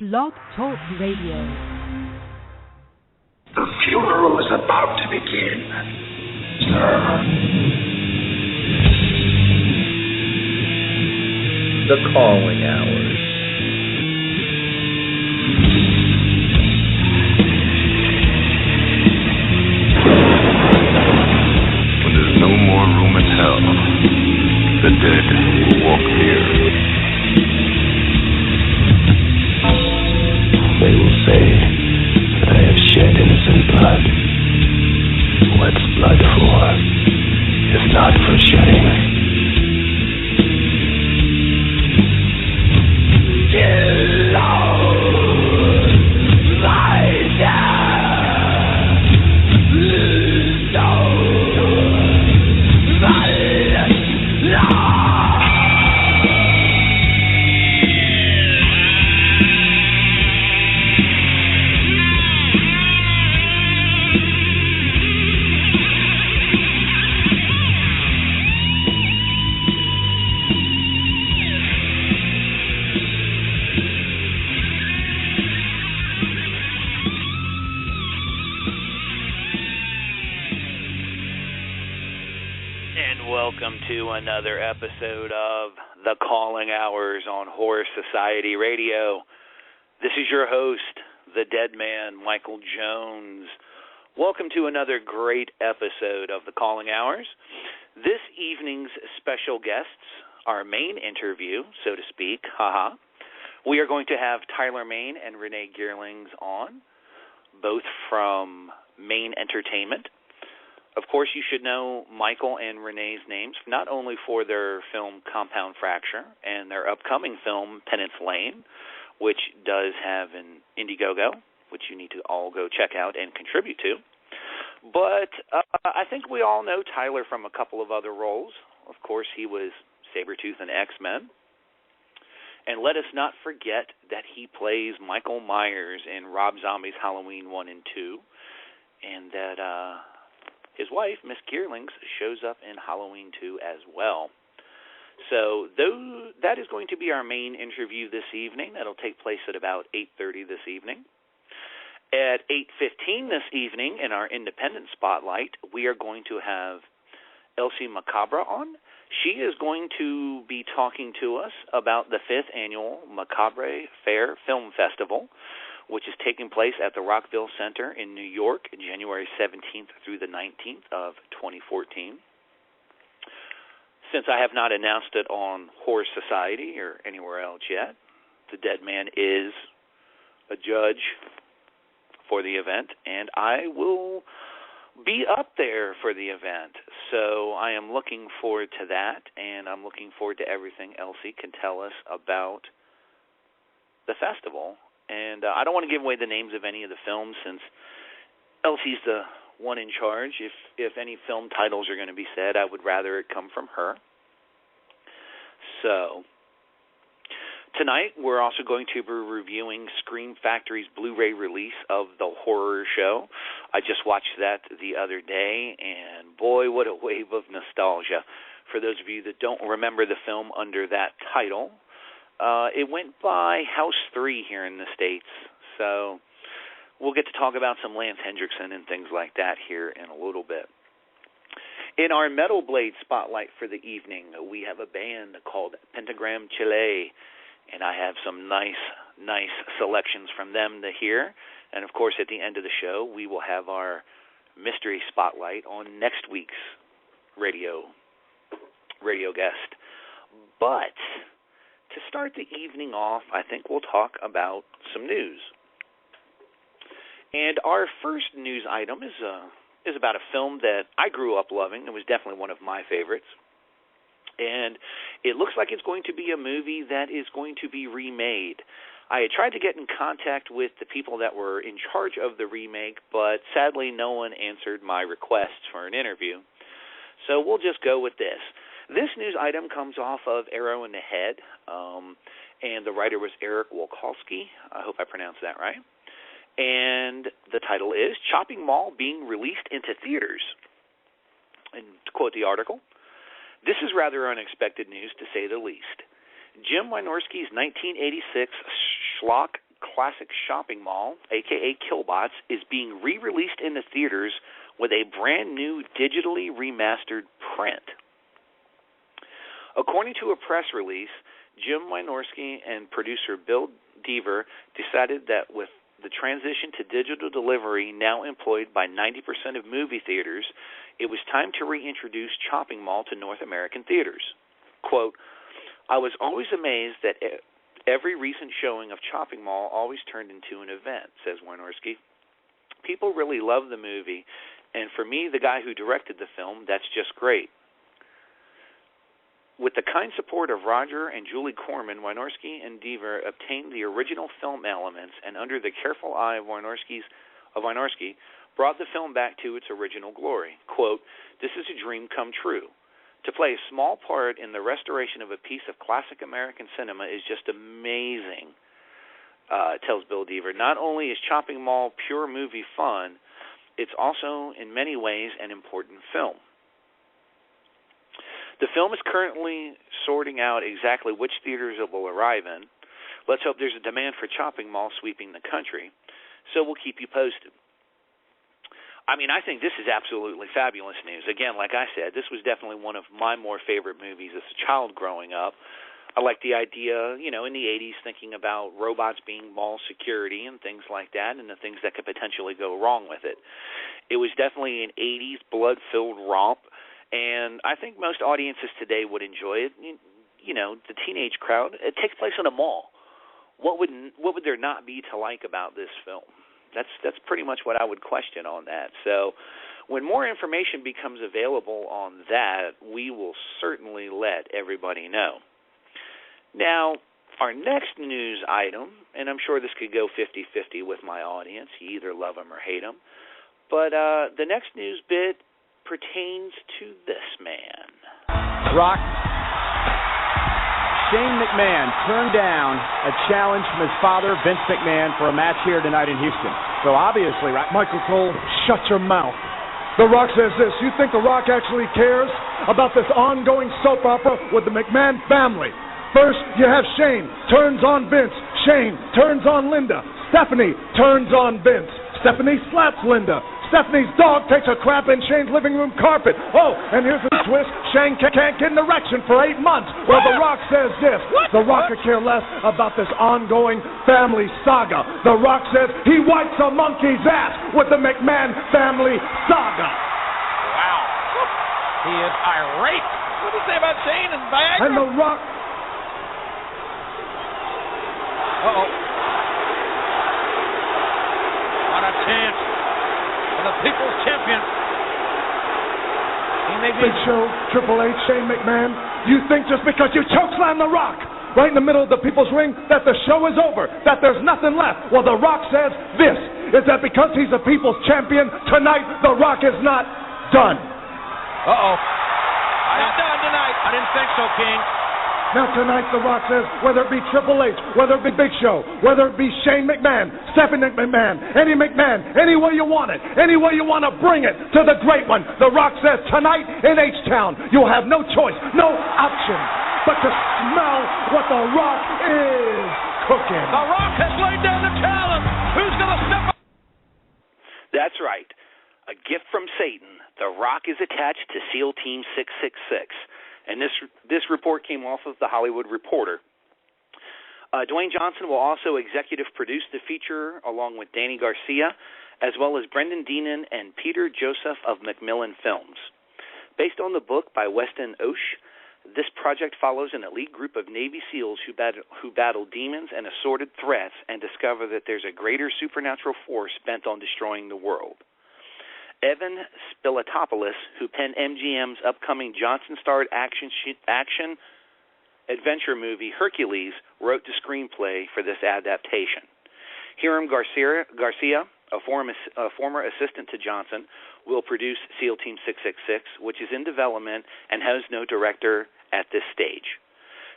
Blog Talk Radio. The funeral is about to begin, sir. The calling hours. When there's no more room in hell, the dead will walk here. They will say that I have shed innocent blood. What's blood for, if not for shedding? Kill all thy death, so thy love. Welcome to another episode of The Calling Hours on Horror Society Radio. This is your host, the Dedman, Michael Jones. Welcome to another great episode of The Calling Hours. This evening's special guests, our main interview, so to speak, we are going to have Tyler Main and Renee Geerlings on, both from Main Entertainment. Of course, you should know Michael and Renee's names, not only for their film Compound Fracture and their upcoming film Penance Lane, which does have an Indiegogo, which you need to all go check out and contribute to. But I think we all know Tyler from a couple of other roles. Of course, he was Sabretooth in X-Men. And let us not forget that he plays Michael Myers in Rob Zombie's Halloween 1 and 2, and that his wife, Miss Geerlings, shows up in Halloween 2 as well. So that is going to be our main interview this evening. That'll take place at about 8:30 this evening. At 8:15 this evening, in our independent spotlight, we are going to have Elsie Macabre on. She is going to be talking to us about the 5th annual Macabre Fair Film Festival, which is taking place at the Rockville Center in New York, January 17th through the 19th of 2014. Since I have not announced it on Horror Society or anywhere else yet, the Dedman is a judge for the event, and I will be up there for the event. So I am looking forward to that, and I'm looking forward to everything Elsie can tell us about the festival. And I don't want to give away the names of any of the films since Elsie's the one in charge. If any film titles are going to be said, I would rather it come from her. So tonight we're also going to be reviewing Scream Factory's Blu-ray release of The Horror Show. I just watched that the other day, and boy, what a wave of nostalgia. For those of you that don't remember the film under that title, it went by House 3 here in the States, so we'll get to talk about some Lance Hendrickson and things like that here in a little bit. In our Metal Blade spotlight for the evening, we have a band called Pentagram Chile, and I have some nice selections from them to hear. And, of course, at the end of the show, we will have our mystery spotlight on next week's radio guest. But to start the evening off, I think we'll talk about some news. And our first news item is about a film that I grew up loving. It was definitely one of my favorites. And it looks like it's going to be a movie that is going to be remade. I had tried to get in contact with the people that were in charge of the remake, but sadly no one answered my requests for an interview. So we'll just go with this. This news item comes off of Arrow in the Head, and the writer was Eric Wolkowski. I hope I pronounced that right. And the title is Chopping Mall Being Released into Theaters. And to quote the article, this is rather unexpected news to say the least. Jim Wynorski's 1986 schlock classic shopping mall, a.k.a. Killbots, is being re-released in the theaters with a brand new digitally remastered print. According to a press release, Jim Wynorski and producer Bill Deaver decided that with the transition to digital delivery now employed by 90% of movie theaters, it was time to reintroduce Chopping Mall to North American theaters. Quote, I was always amazed that every recent showing of Chopping Mall always turned into an event, says Wynorski. People really love the movie, and for me, the guy who directed the film, that's just great. With the kind support of Roger and Julie Corman, Wynorski and Deaver obtained the original film elements and, under the careful eye of Wynorski, brought the film back to its original glory. Quote, this is a dream come true. To play a small part in the restoration of a piece of classic American cinema is just amazing, tells Bill Deaver. Not only is Chopping Mall pure movie fun, it's also in many ways an important film. The film is currently sorting out exactly which theaters it will arrive in. Let's hope there's a demand for Chopping Mall sweeping the country. So we'll keep you posted. I mean, I think this is absolutely fabulous news. Again, like I said, this was definitely one of my more favorite movies as a child growing up. I like the idea, in the 80s, thinking about robots being mall security and things like that and the things that could potentially go wrong with it. It was definitely an 80s blood-filled romp. And I think most audiences today would enjoy it. The teenage crowd. It takes place in a mall. What would there not be to like about this film? That's pretty much what I would question on that. So when more information becomes available on that, we will certainly let everybody know. Now, our next news item, and I'm sure this could go 50-50 with my audience. You either love them or hate them. But the next news bit pertains to this man. Rock. Shane McMahon turned down a challenge from his father, Vince McMahon, for a match here tonight in Houston. So obviously, right? Michael Cole, shut your mouth. The Rock says this. You think The Rock actually cares about this ongoing soap opera with the McMahon family? First, you have Shane, turns on Vince. Shane turns on Linda. Stephanie turns on Vince. Stephanie slaps Linda. Stephanie's dog takes a crap in Shane's living room carpet. Oh, and here's a twist. Shane can't get an erection for 8 months. Well, The Rock says this. The Rock could care less about this ongoing family saga. The Rock says he wipes a monkey's ass with the McMahon family saga. Wow. He is irate. What do you say about Shane and Viagra? And The Rock... Uh-oh. What a chance. The People's Champion. He may be Big Show, Triple H, Shane McMahon. You think just because you chokeslam The Rock right in the middle of the People's Ring that the show is over, that there's nothing left? Well, The Rock says this, is that because he's a People's Champion, tonight The Rock is not done. Uh-oh. Not done tonight. I didn't think so, King. Now tonight, The Rock says, whether it be Triple H, whether it be Big Show, whether it be Shane McMahon, Stephanie McMahon, Eddie McMahon, any way you want it, any way you want to bring it to the great one, The Rock says, tonight in H-Town, you'll have no choice, no option, but to smell what The Rock is cooking. The Rock has laid down the challenge. Who's going to step up? That's right. A gift from Satan. The Rock is attached to SEAL Team 666. And this report came off of The Hollywood Reporter. Dwayne Johnson will also executive produce the feature along with Danny Garcia, as well as Brendan Deenan and Peter Joseph of Macmillan Films. Based on the book by Weston Osh, this project follows an elite group of Navy SEALs who battle demons and assorted threats and discover that there's a greater supernatural force bent on destroying the world. Evan Spilatopoulos, who penned MGM's upcoming Johnson-starred action adventure movie Hercules, wrote the screenplay for this adaptation. Hiram Garcia, a former assistant to Johnson, will produce SEAL Team 666, which is in development and has no director at this stage.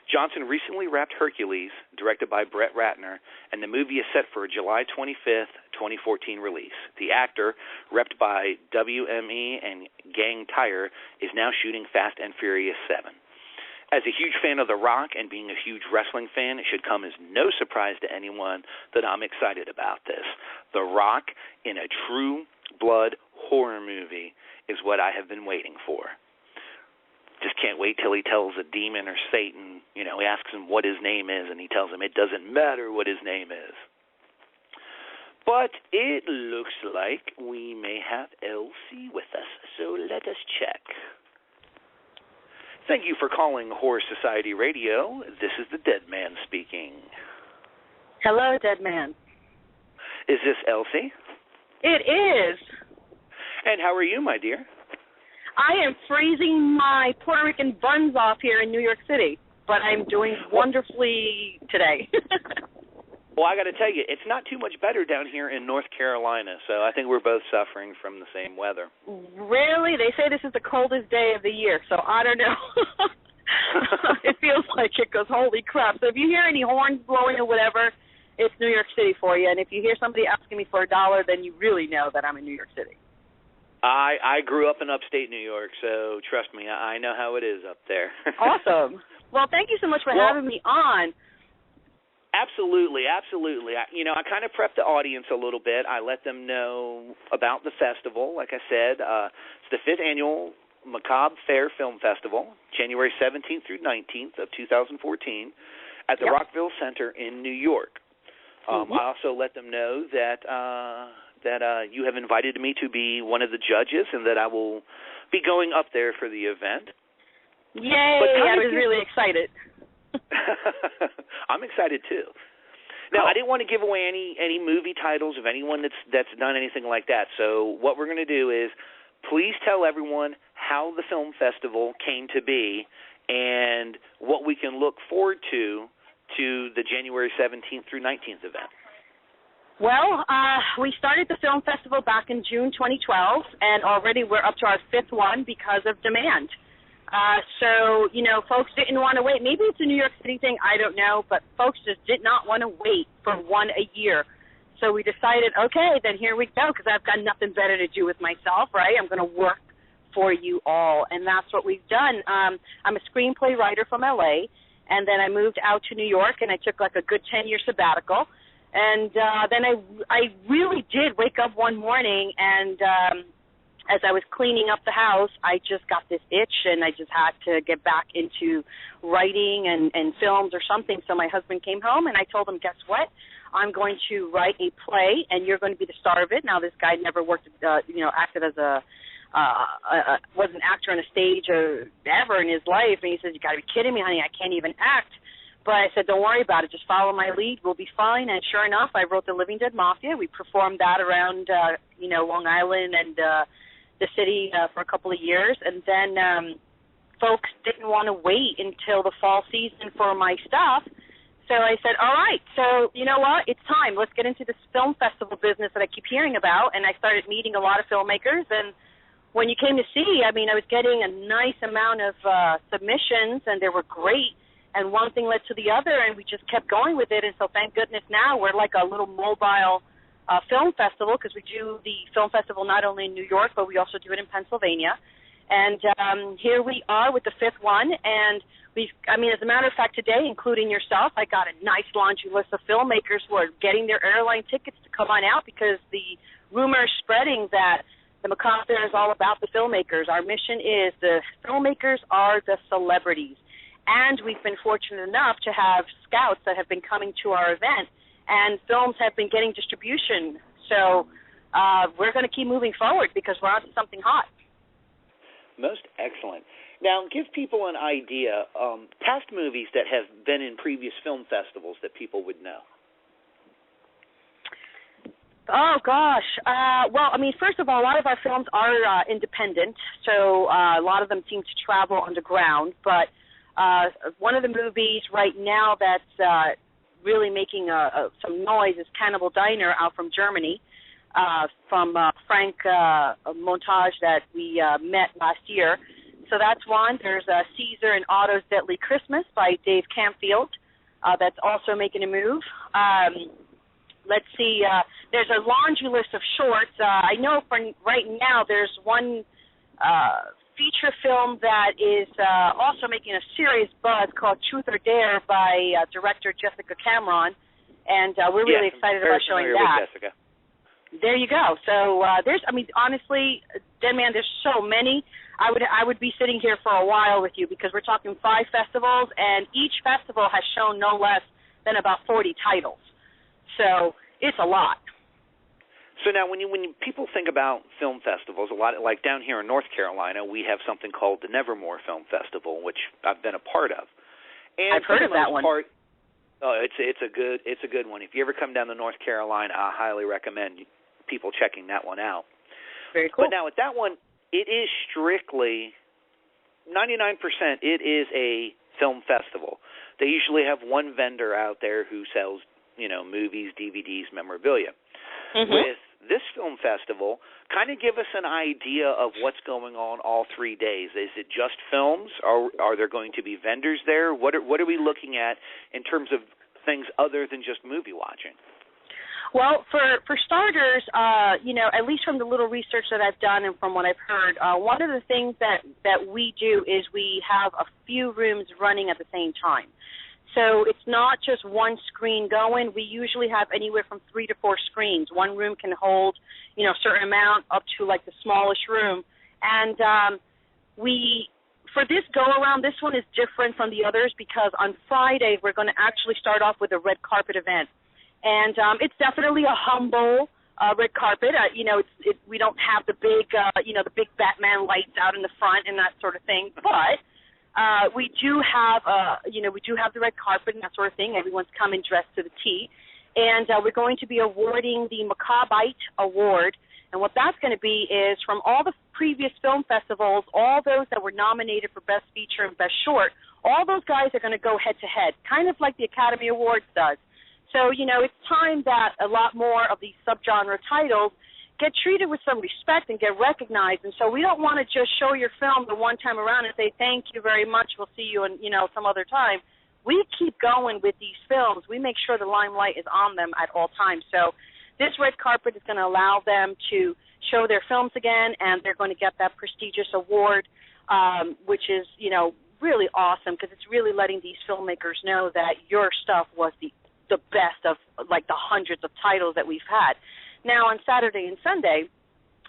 Johnson recently wrapped Hercules, directed by Brett Ratner, and the movie is set for a July 25th, 2014 release. The actor, repped by WME and Gang Tire, is now shooting Fast and Furious 7. As a huge fan of The Rock and being a huge wrestling fan, it should come as no surprise to anyone that I'm excited about this. The Rock in a true blood horror movie is what I have been waiting for. Just can't wait till he tells a demon or Satan, he asks him what his name is, and he tells him it doesn't matter what his name is. But it looks like we may have Elsie with us, so let us check. Thank you for calling Horror Society Radio. This is the Deadman speaking. Hello, Deadman. Is this Elsie? It is. And how are you, my dear? I am freezing my Puerto Rican buns off here in New York City, but I'm doing wonderfully today. Well, I got to tell you, it's not too much better down here in North Carolina, so I think we're both suffering from the same weather. Really? They say this is the coldest day of the year, so I don't know. It feels like it goes, holy crap. So if you hear any horns blowing or whatever, it's New York City for you, and if you hear somebody asking me for $1, then you really know that I'm in New York City. I grew up in upstate New York, so trust me, I know how it is up there. Awesome. Well, thank you so much for having me on. Absolutely. I kind of prepped the audience a little bit. I let them know about the festival. Like I said, it's the 5th annual Macabre Fair Film Festival, January 17th through 19th of 2014 at the Rockville Center in New York. I also let them know that you have invited me to be one of the judges and that I will be going up there for the event. Yay! I was really excited. I'm excited too. Now, I didn't want to give away any movie titles of anyone that's done anything like that. So what we're going to do is please tell everyone how the film festival came to be and what we can look forward to the January 17th through 19th event. Well, we started the film festival back in June 2012, and already we're up to our 5th one because of demand. So, folks didn't want to wait. Maybe it's a New York City thing, I don't know, but folks just did not want to wait for one a year. So we decided, okay, then here we go, because I've got nothing better to do with myself, right? I'm going to work for you all, and that's what we've done. I'm a screenplay writer from L.A., and then I moved out to New York, and I took like a good 10-year sabbatical. And then I really did wake up one morning, and as I was cleaning up the house, I just got this itch, and I just had to get back into writing and films or something. So my husband came home, and I told him, guess what? I'm going to write a play, and you're going to be the star of it. Now, this guy never worked, acted as was an actor on a stage or ever in his life. And he says, you got to be kidding me, honey. I can't even act. But I said, don't worry about it. Just follow my lead. We'll be fine. And sure enough, I wrote The Living Dead Mafia. We performed that around, Long Island and the city for a couple of years. And then folks didn't want to wait until the fall season for my stuff. So I said, all right, so you know what? It's time. Let's get into this film festival business that I keep hearing about. And I started meeting a lot of filmmakers. And when you came to see, I was getting a nice amount of submissions, and they were great. And one thing led to the other, and we just kept going with it. And so thank goodness now we're like a little mobile film festival, because we do the film festival not only in New York, but we also do it in Pennsylvania. And here we are with the 5th one. And as a matter of fact, today, including yourself, I got a nice laundry list of filmmakers who are getting their airline tickets to come on out, because the rumor is spreading that the Macabre Fair is all about the filmmakers. Our mission is the filmmakers are the celebrities. And we've been fortunate enough to have scouts that have been coming to our event, and films have been getting distribution. So we're going to keep moving forward because we're on to something hot. Most excellent. Now, give people an idea, past movies that have been in previous film festivals that people would know. Oh, gosh. First of all, a lot of our films are independent, so a lot of them seem to travel underground. But one of the movies right now that's really making some noise is Cannibal Diner out from Germany, from Frank Montage that we met last year. So that's one. There's Caesar and Otto's Deadly Christmas by Dave Campfield that's also making a move. Let's see. There's a laundry list of shorts. I know for right now there's one feature film that is also making a serious buzz called Truth or Dare by director Jessica Cameron, and we're really excited about showing that. With Jessica. There you go. So honestly, Deadman, there's so many. I would be sitting here for a while with you because we're talking 5 festivals, and each festival has shown no less than about 40 titles. So it's a lot. So now, when people think about film festivals, a lot like down here in North Carolina, we have something called the Nevermore Film Festival, which I've been a part of. And I've heard of that one. It's a good one. If you ever come down to North Carolina, I highly recommend people checking that one out. Very cool. But now with that one, it is strictly 99%. It is a film festival. They usually have one vendor out there who sells, movies, DVDs, memorabilia. Mm-hmm. With this film festival, kind of give us an idea of what's going on all 3 days. Is it just films? Are there going to be vendors there? What are we looking at in terms of things other than just movie watching? Well, for starters, at least from the little research that I've done and from what I've heard, one of the things that we do is we have a few rooms running at the same time. So it's not just one screen going. We usually have anywhere from 3 to 4 screens. One room can hold, a certain amount up to like the smallest room. And for this go-around, this one is different from the others because on Friday we're going to actually start off with a red carpet event. And it's definitely a humble red carpet. We don't have the big, the big Batman lights out in the front and that sort of thing. But we do have, the red carpet and that sort of thing. Everyone's coming dressed to the T. And we're going to be awarding the Macabrite Award. And what that's going to be is from all the previous film festivals, all those that were nominated for Best Feature and Best Short, all those guys are going to go head-to-head, kind of like the Academy Awards does. So, it's time that a lot more of these subgenre titles get treated with some respect and get recognized. And so we don't want to just show your film the one time around and say, thank you very much, we'll see you in, some other time. We keep going with these films. We make sure the limelight is on them at all times. So this red carpet is going to allow them to show their films again, and they're going to get that prestigious award, which is, really awesome because it's really letting these filmmakers know that your stuff was the best of like the hundreds of titles that we've had. Now on Saturday and Sunday,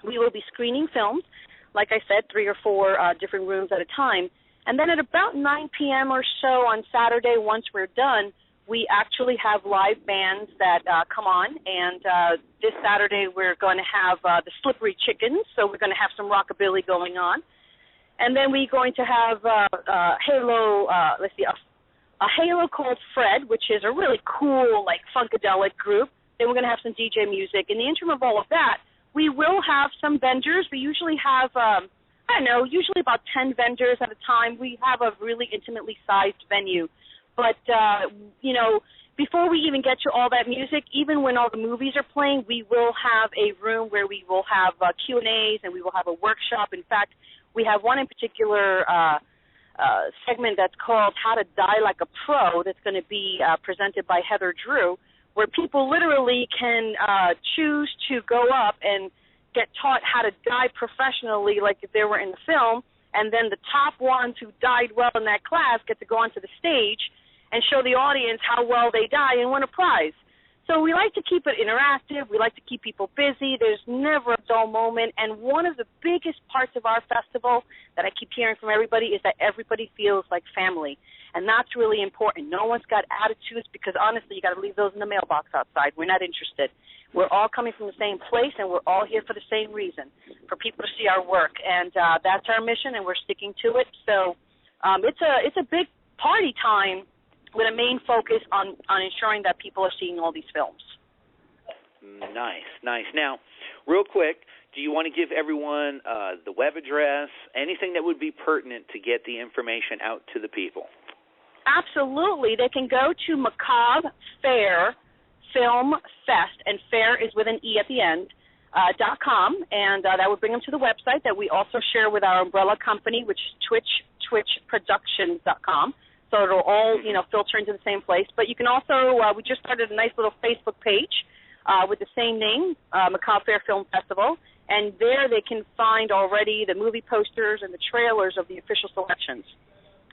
we will be screening films, like I said, 3 or 4 different rooms at a time. And then at about 9 p.m. or so on Saturday, once we're done, we actually have live bands that come on. And this Saturday we're going to have the Slippery Chickens, so we're going to have some rockabilly going on. And then we're going to have Halo, a Halo called Fred, which is a really cool, like, funkadelic group. Then we're going to have some DJ music. In the interim of all of that, we will have some vendors. We usually have, usually about 10 vendors at a time. We have a really intimately sized venue. But, before we even get to all that music, even when all the movies are playing, we will have a room where we will have Q&As and we will have a workshop. In fact, we have one in particular segment that's called How to Die Like a Pro that's going to be presented by Heather Drew, where people literally can choose to go up and get taught how to die professionally like if they were in the film, and then the top ones who died well in that class get to go onto the stage and show the audience how well they die and win a prize. So we like to keep it interactive. We like to keep people busy. There's never a dull moment. And one of the biggest parts of our festival that I keep hearing from everybody is that everybody feels like family. And that's really important. No one's got attitudes because, honestly, you got to leave those in the mailbox outside. We're not interested. We're all coming from the same place, and we're all here for the same reason, for people to see our work. And that's our mission, and we're sticking to it. So it's a big party time with a main focus on ensuring that people are seeing all these films. Nice. Now, real quick, do you want to give everyone the web address, anything that would be pertinent to get the information out to the people? Absolutely. They can go to Macabre Fair Film Fest, and fair is with an E at the end, .com, and that would bring them to the website that we also share with our umbrella company, which is twitchproductions.com. So it'll all, filter into the same place. But you can also, we just started a nice little Facebook page with the same name, Macabre Fair Film Festival. And there they can find already the movie posters and the trailers of the official selections.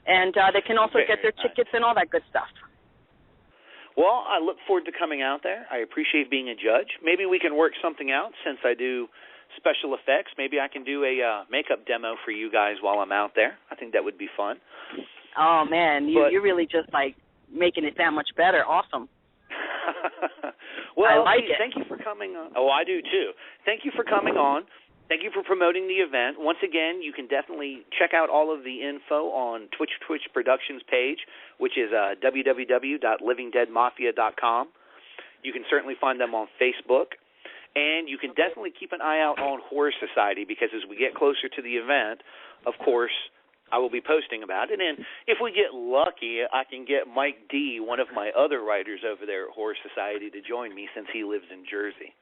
And they can also get their tickets and all that good stuff. Well, I look forward to coming out there. I appreciate being a judge. Maybe we can work something out since I do special effects. Maybe I can do a makeup demo for you guys while I'm out there. I think that would be fun. Oh, man, you're really just, like, making it that much better. Awesome. Well, I like it. Thank you for coming on. Oh, I do, too. Thank you for coming on. Thank you for promoting the event. Once again, you can definitely check out all of the info on Twitch Productions page, which is www.livingdeadmafia.com. You can certainly find them on Facebook. And you can definitely keep an eye out on Horror Society, because as we get closer to the event, of course, I will be posting about it. And if we get lucky, I can get Mike D., one of my other writers over there at Horror Society, to join me since he lives in Jersey.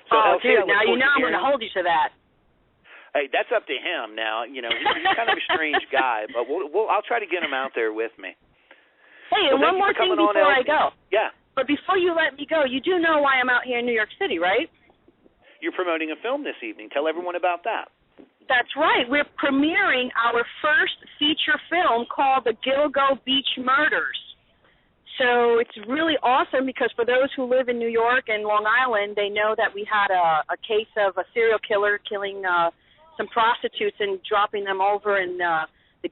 So, dude, now you know I'm going to hold you to that. Hey, that's up to him now. You know, he's kind of a strange guy, but I'll try to get him out there with me. Hey, and one more thing before I go. Yeah. But before you let me go, you do know why I'm out here in New York City, right? You're promoting a film this evening. Tell everyone about that. That's right. We're premiering our first feature film called The Gilgo Beach Murders. So it's really awesome because for those who live in New York and Long Island, they know that we had a case of a serial killer killing some prostitutes and dropping them over in the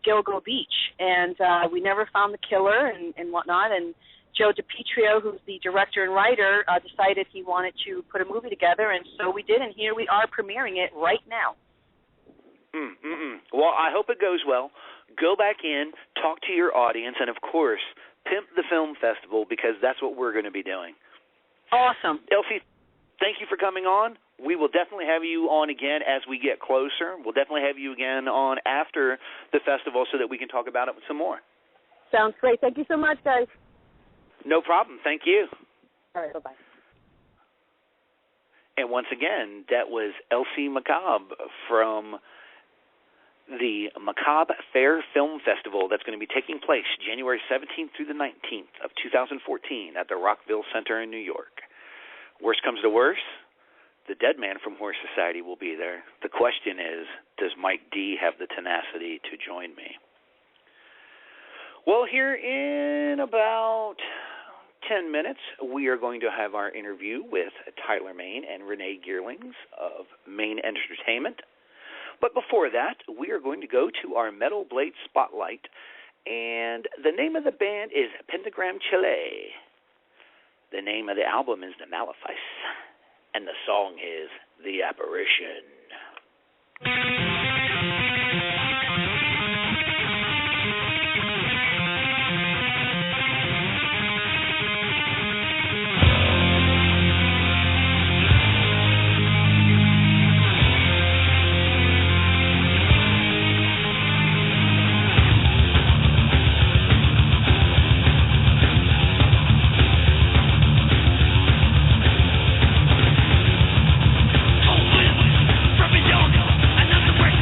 Gilgo Beach. And we never found the killer and whatnot. And Joe DiPietro, who's the director and writer, decided he wanted to put a movie together, and so we did, and here we are premiering it right now. Well, I hope it goes well. Go back in, talk to your audience, and, of course, pimp the film festival, because that's what we're going to be doing. Awesome. Elsie, thank you for coming on. We will definitely have you on again as we get closer. We'll definitely have you again on after the festival so that we can talk about it some more. Sounds great. Thank you so much, guys. No problem. Thank you. All right, bye-bye. And once again, that was Elsie Macabre from the Macabre Fair Film Festival that's going to be taking place January 17th through the 19th of 2014 at the Rockville Center in New York. Worst comes to worst, the Dedman from Horror Society will be there. The question is, does Mike D. have the tenacity to join me? Well, here in about 10 minutes, we are going to have our interview with Tyler Main and Renee Geerlings of Main Entertainment. But before that, we are going to go to our Metal Blade Spotlight, and the name of the band is Pentagram Chile. The name of the album is The Malefice, and the song is The Apparition. From beyond, another break.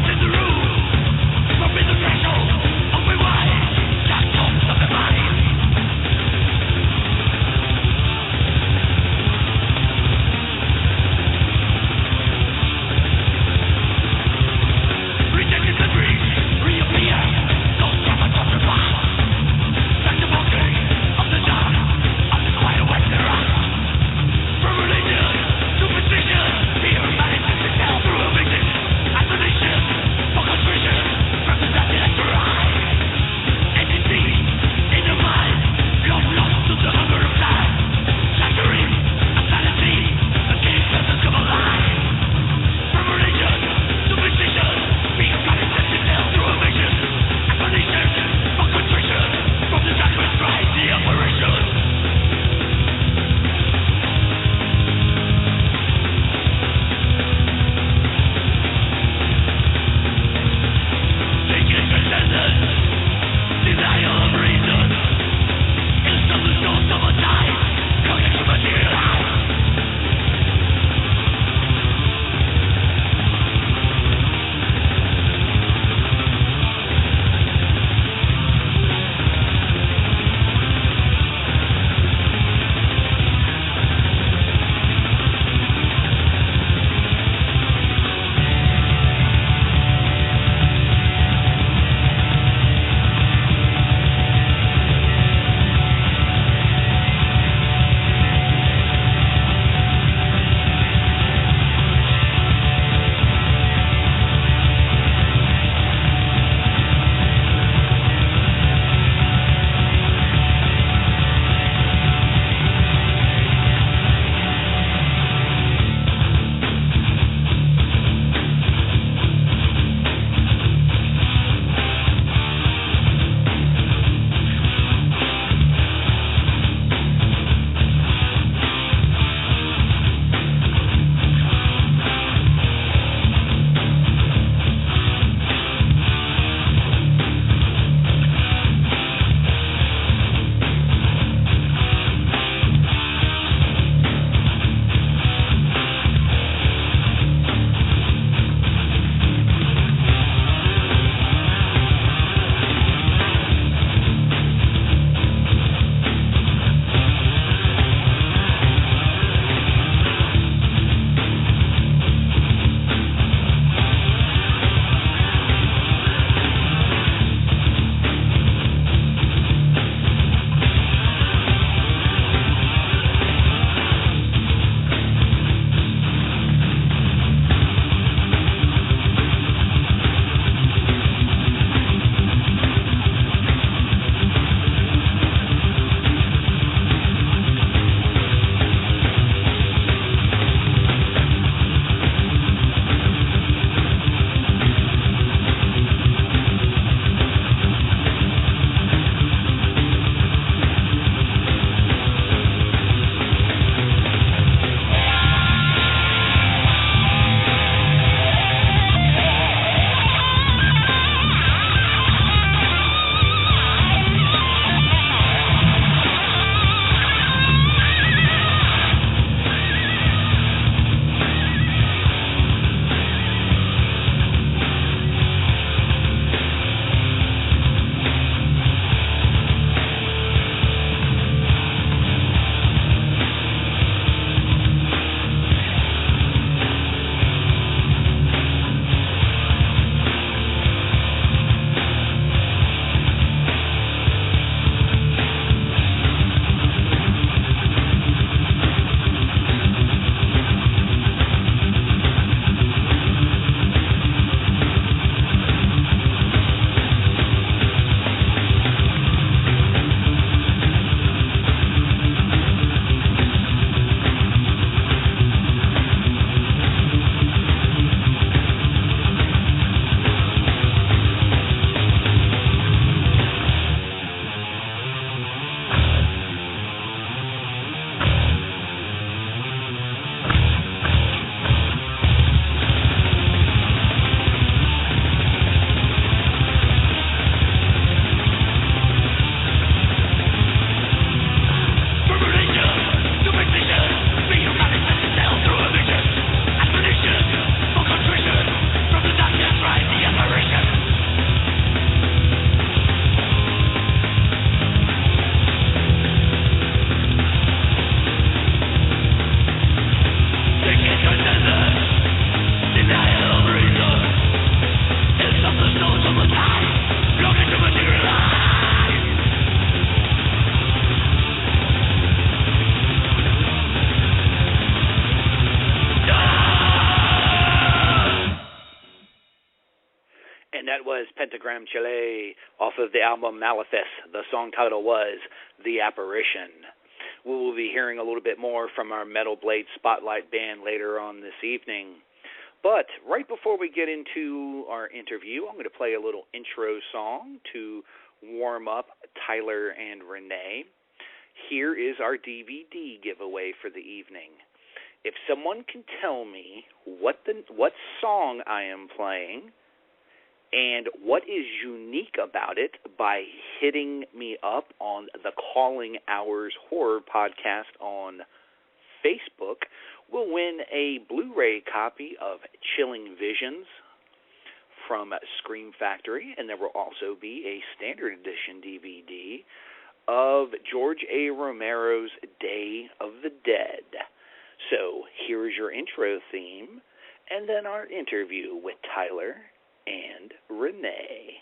That was Pentagram Chile off of the album Malefis. The song title was The Apparition. We will be hearing a little bit more from our Metal Blade Spotlight band later on this evening. But right before we get into our interview, I'm going to play a little intro song to warm up Tyler and Renee. Here is our DVD giveaway for the evening. If someone can tell me what song I am playing and what is unique about it by hitting me up on the Calling Hours Horror Podcast on Facebook, will win a Blu-ray copy of Chilling Visions from Scream Factory, and there will also be a standard edition DVD of George A. Romero's Day of the Dead. So here is your intro theme, and then our interview with Tyler and Renee.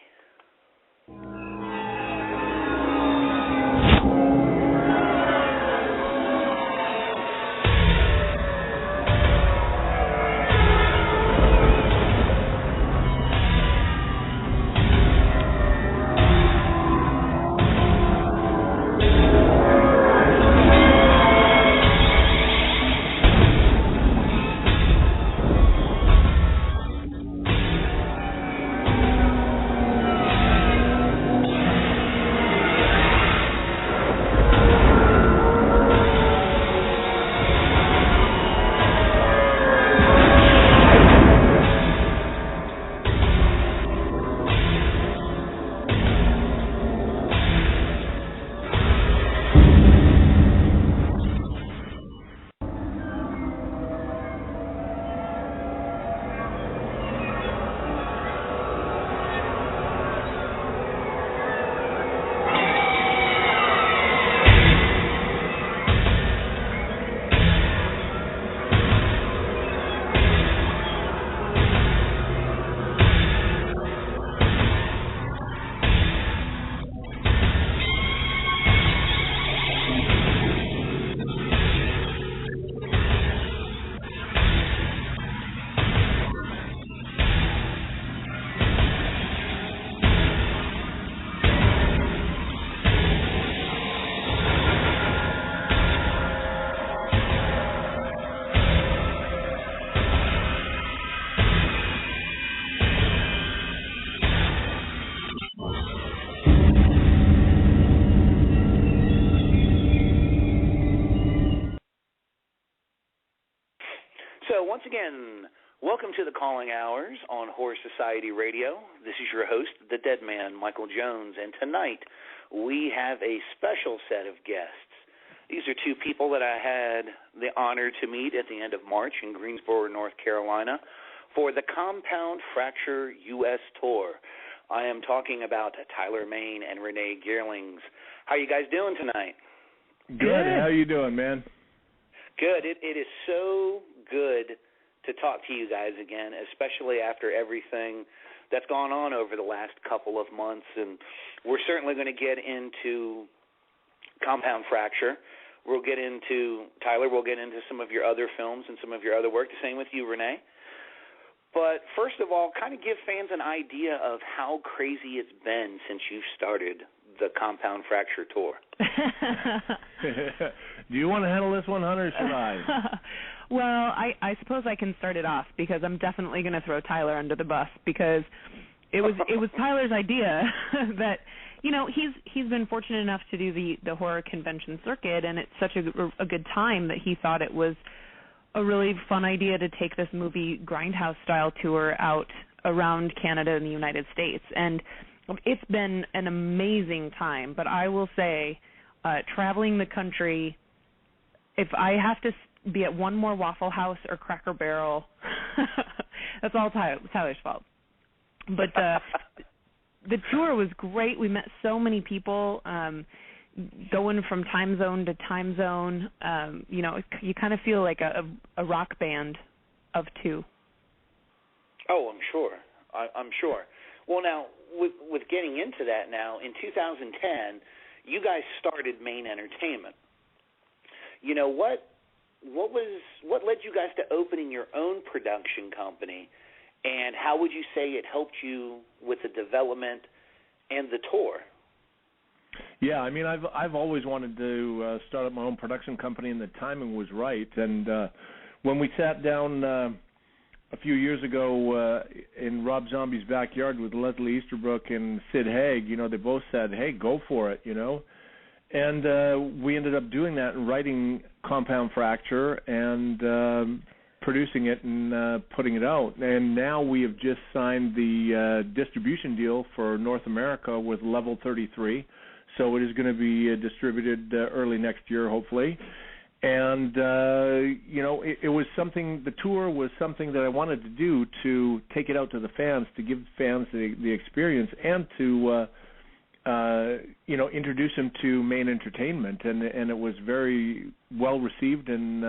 Once again, welcome to the Calling Hours on Horror Society Radio. This is your host, the Deadman, Michael Jones, and tonight we have a special set of guests. These are two people that I had the honor to meet at the end of March in Greensboro, North Carolina, for the Compound Fracture U.S. Tour. I am talking about Tyler Main and Renee Geerlings. How are you guys doing tonight? Good. How you doing, man? Good. It is so good to talk to you guys again, especially after everything that's gone on over the last couple of months. And we're certainly going to get into Compound Fracture. We'll get into, Tyler, we'll get into some of your other films and some of your other work. The same with you, Renee. But first of all, kind of give fans an idea of how crazy it's been since you've started the Compound Fracture Tour. Do you want to handle this one, Hunter, or should I? Well, I suppose I can start it off because I'm definitely going to throw Tyler under the bus because it was Tyler's idea that, you know, he's been fortunate enough to do the horror convention circuit, and it's such a good time that he thought it was a really fun idea to take this movie Grindhouse-style tour out around Canada and the United States. And it's been an amazing time, but I will say traveling the country, if I have to be at one more Waffle House or Cracker Barrel, that's all Tyler's fault. But the tour was great. We met so many people, going from time zone to time zone. You know, you kind of feel like a rock band of two. Oh, I'm sure. I'm sure. Well, now, with getting into that now, in 2010, you guys started Main Entertainment. You know, what led you guys to opening your own production company and how would you say it helped you with the development and the tour? Yeah, I mean, I've always wanted to start up my own production company, and the timing was right. And when we sat down a few years ago in Rob Zombie's backyard with Leslie Easterbrook and Sid Haig, they both said, "Hey, go for it," And we ended up doing that and writing Compound Fracture and producing it and putting it out. And now we have just signed the distribution deal for North America with Level 33. So it is going to be distributed early next year, hopefully. And, it was something, the tour was something that I wanted to do to take it out to the fans, to give fans the experience, and to, introduce them to main entertainment. And it was very well received. And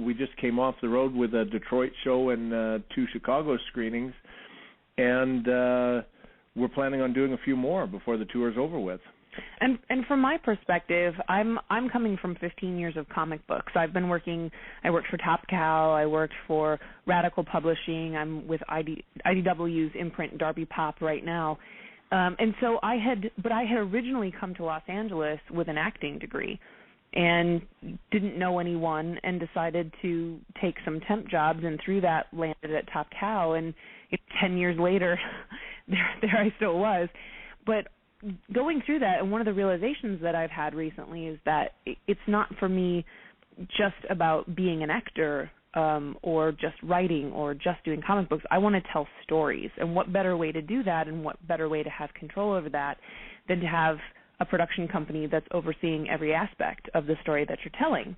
we just came off the road with a Detroit show and 2 Chicago screenings. And we're planning on doing a few more before the tour is over with. And from my perspective, I'm coming from 15 years of comic books. I worked for Top Cow, I worked for Radical Publishing, I'm with IDW's imprint Darby Pop right now. And so I had originally come to Los Angeles with an acting degree and didn't know anyone and decided to take some temp jobs, and through that landed at Top Cow, and 10 years later, there I still was. But going through that, and one of the realizations that I've had recently is that it's not for me just about being an actor or just writing or just doing comic books. I want to tell stories, and what better way to do that, and what better way to have control over that than to have a production company that's overseeing every aspect of the story that you're telling.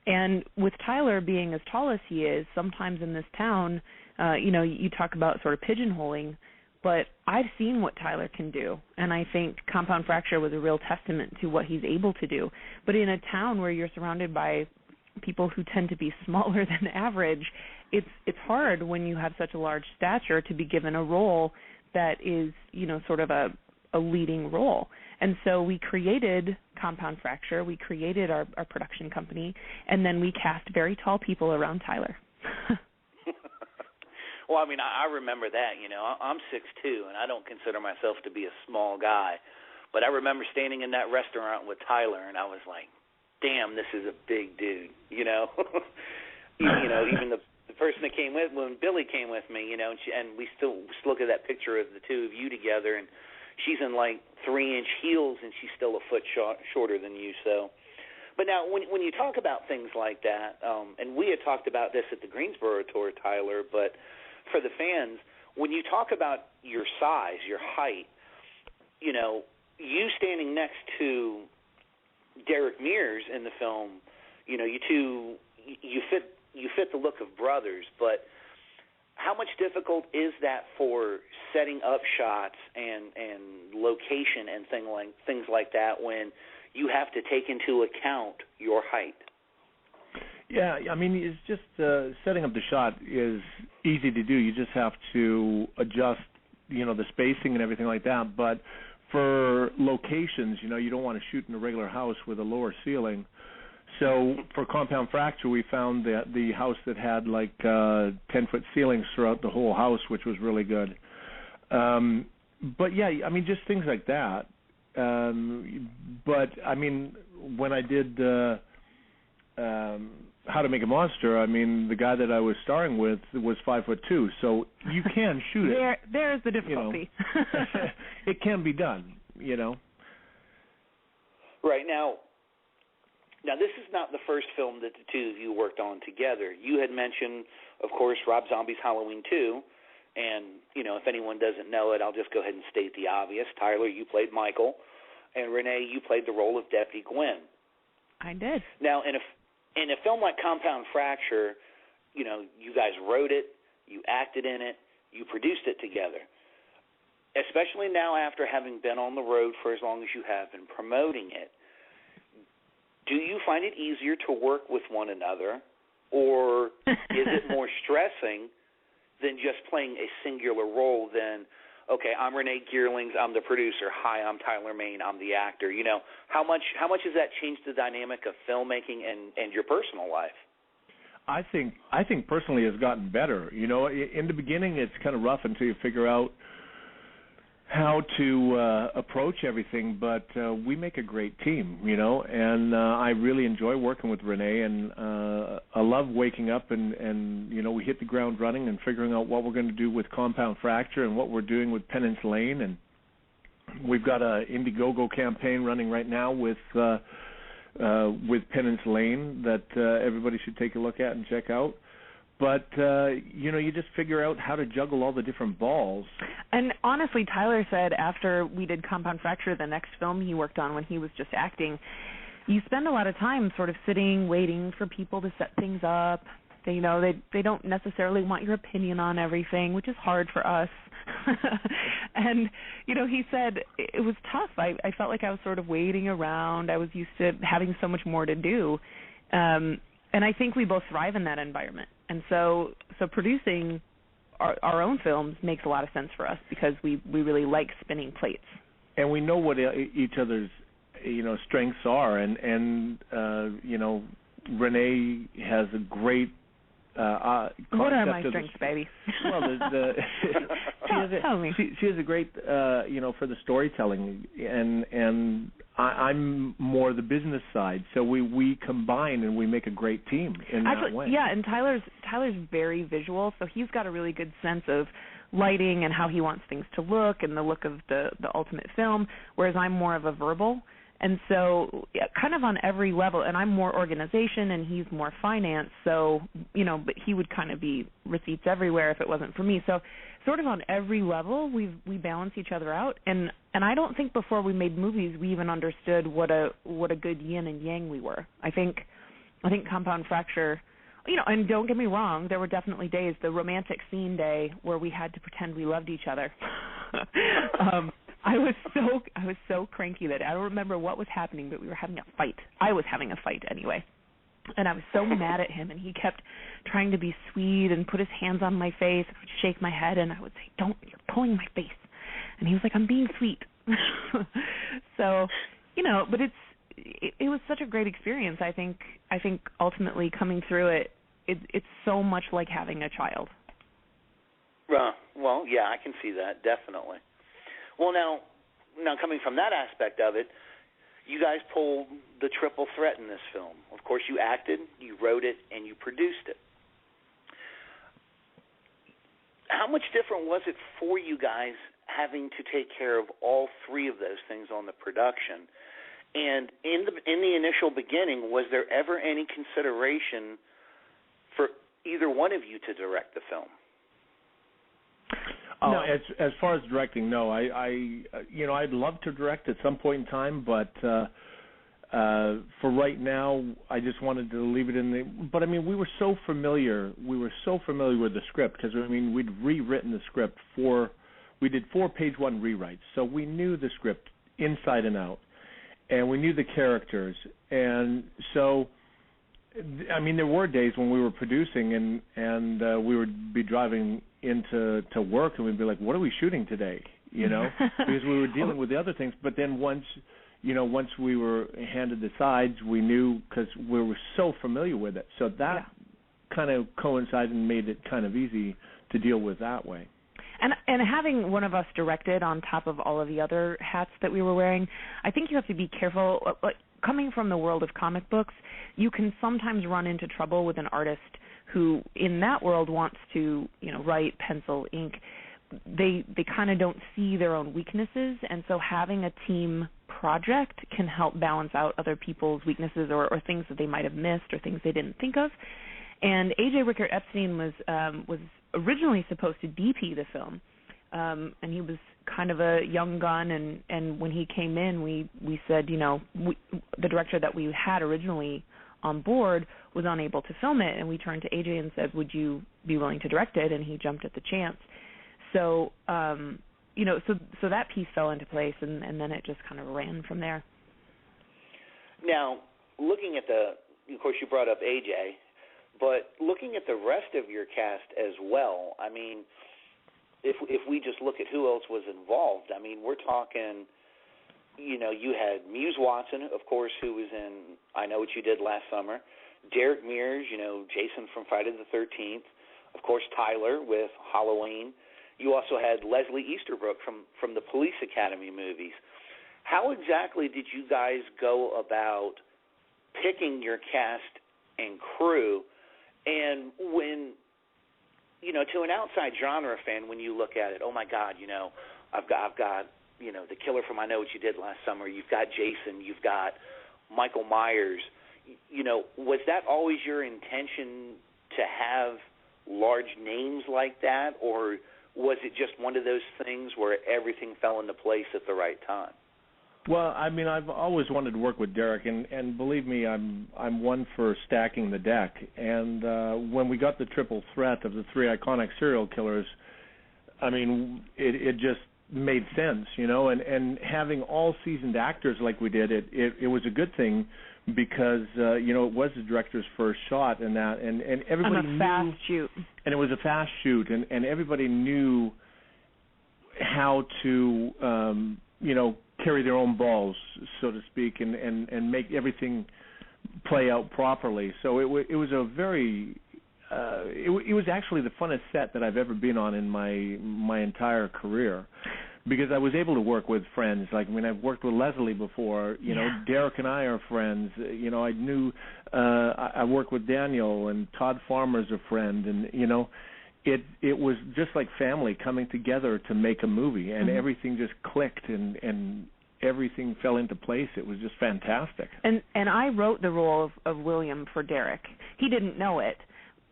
And with Tyler being as tall as he is, sometimes in this town, you talk about sort of pigeonholing, but I've seen what Tyler can do, and I think Compound Fracture was a real testament to what he's able to do. But in a town where you're surrounded by people who tend to be smaller than average, it's hard when you have such a large stature to be given a role that is, sort of a leading role. And so we created Compound Fracture, we created our production company, and then we cast very tall people around Tyler. Well, I mean, I remember that, I'm 6'2", and I don't consider myself to be a small guy. But I remember standing in that restaurant with Tyler, and I was like, damn, this is a big dude, Even the person that came with, when Billy came with me, and we still look at that picture of the two of you together, and she's in, 3-inch heels, and she's still a foot shorter than you, so. But now, when you talk about things like that, and we had talked about this at the Greensboro tour, Tyler, but for the fans, when you talk about your size, your height, you standing next to Derek Mears in the film, you fit the look of brothers, but how much difficult is that for setting up shots and location and things like that when you have to take into account your height? Yeah, I mean, it's just setting up the shot is easy to do. You just have to adjust, the spacing and everything like that. But for locations, you don't want to shoot in a regular house with a lower ceiling. So for Compound Fracture, we found that the house that had 10-foot ceilings throughout the whole house, which was really good. But yeah, I mean, just things like that. But I mean, when I did How to Make a Monster, I mean, the guy that I was starring with was 5'2", so you can shoot it. There's the difficulty. It can be done, Right, now this is not the first film that the two of you worked on together. You had mentioned, of course, Rob Zombie's Halloween 2, and, if anyone doesn't know it, I'll just go ahead and state the obvious. Tyler, you played Michael, and Renee, you played the role of Deputy Gwen. I did. Now, in a film like Compound Fracture, you guys wrote it, you acted in it, you produced it together. Especially now after having been on the road for as long as you have and promoting it, do you find it easier to work with one another, or is it more stressing than just playing a singular role than, okay, I'm Renee Geerlings, I'm the producer, hi, I'm Tyler Main, I'm the actor. How much has that changed the dynamic of filmmaking and your personal life? I think personally has gotten better. You know, in the beginning it's kind of rough until you figure out how to approach everything, but we make a great team, you know, and I really enjoy working with Renee, and I love waking up and, you know, we hit the ground running and figuring out what we're going to do with Compound Fracture and what we're doing with Penance Lane, and we've got a Indiegogo campaign running right now with Penance Lane that everybody should take a look at and check out. But, you know, you just figure out how to juggle all the different balls. And honestly, Tyler said after we did Compound Fracture, the next film he worked on when he was just acting, you spend a lot of time sort of sitting, waiting for people to set things up. They, you know, they don't necessarily want your opinion on everything, which is hard for us. And, you know, he said it was tough. I felt like I was sort of waiting around. I was used to having so much more to do. And I think we both thrive in that environment. And so producing our own films makes a lot of sense for us because we really like spinning plates. And we know what each other's, you know, strengths are. And you know, Renee has a great concept. What are my strengths, baby? Well, she has a great, you know, for the storytelling, and I'm more the business side. So we combine and we make a great team in that way. Yeah, and Tyler's very visual, so he's got a really good sense of lighting and how he wants things to look and the look of the ultimate film, whereas I'm more of a verbal. And so kind of on every level, and I'm more organization and he's more finance, so, you know, but he would kind of be receipts everywhere if it wasn't for me. So sort of on every level, we balance each other out. And I don't think before we made movies we even understood what a good yin and yang we were. I think Compound Fracture, you know, and don't get me wrong, there were definitely days, the romantic scene day, where we had to pretend we loved each other. I was so cranky that I don't remember what was happening, but we were having a fight. I was having a fight anyway. And I was so mad at him, and he kept trying to be sweet and put his hands on my face. I would shake my head, and I would say, "Don't, you're pulling my face." And he was like, "I'm being sweet." So, you know, but it was such a great experience. I think ultimately coming through it's so much like having a child. Well, yeah, I can see that, definitely. Well, now coming from that aspect of it, you guys pulled the triple threat in this film. Of course, you acted, you wrote it, and you produced it. How much different was it for you guys having to take care of all three of those things on the production? And in the initial beginning, was there ever any consideration for either one of you to direct the film? Oh, No. As far as directing, no. I you know, I'd love to direct at some point in time, but for right now, I just wanted to leave it in the. But I mean, we were so familiar with the script because I mean, we'd rewritten the script we did 4 page 1 rewrites, so we knew the script inside and out, and we knew the characters, and so. I mean, there were days when we were producing and we would be driving into work and we'd be like, "What are we shooting today?" You know, because we were dealing with the other things. But then once we were handed the sides, we knew because we were so familiar with it. So that kind of coincided and made it kind of easy to deal with that way. And having one of us directed on top of all of the other hats that we were wearing, I think you have to be careful. Like, coming from the world of comic books, you can sometimes run into trouble with an artist who, in that world, wants to, you know, write, pencil, ink. They kind of don't see their own weaknesses, and so having a team project can help balance out other people's weaknesses or things that they might have missed or things they didn't think of. And A.J. Wicker Epstein was originally supposed to DP the film, and he was kind of a young gun, and when he came in, we said, you know, the director that we had originally on board was unable to film it, and we turned to AJ and said, "Would you be willing to direct it?" And he jumped at the chance. So, you know, so that piece fell into place, and then it just kind of ran from there. Now, looking at of course, you brought up AJ, but looking at the rest of your cast as well, I mean, if we just look at who else was involved, I mean, we're talking, you know, you had Muse Watson, of course, who was in I Know What You Did Last Summer. Derek Mears, Jason from Friday the 13th, of course Tyler with Halloween. You also had Leslie Easterbrook from the Police Academy movies. How exactly did you guys go about picking your cast and crew? And when, to an outside genre fan, when you look at it, oh my God, I've got the killer from I Know What You Did Last Summer. You've got Jason. You've got Michael Myers. Was that always your intention to have large names like that, or was it just one of those things where everything fell into place at the right time? Well, I mean, I've always wanted to work with Derek, and believe me, I'm one for stacking the deck. And when we got the triple threat of the three iconic serial killers, I mean, it just made sense, and having all seasoned actors like we did, it was a good thing because it was the director's first shot, and everybody knew. Fast shoot. And it was a fast shoot, and everybody knew how to carry their own balls, so to speak, and make everything play out properly. So it was a very it was actually the funnest set that I've ever been on in my entire career, because I was able to work with friends. Like, I mean, I've worked with Leslie before. Derek and I are friends. I knew I worked with Daniel, and Todd Farmer's a friend, and it was just like family coming together to make a movie, and everything just clicked, and everything fell into place. It was just fantastic. And I wrote the role of William for Derek. He didn't know it,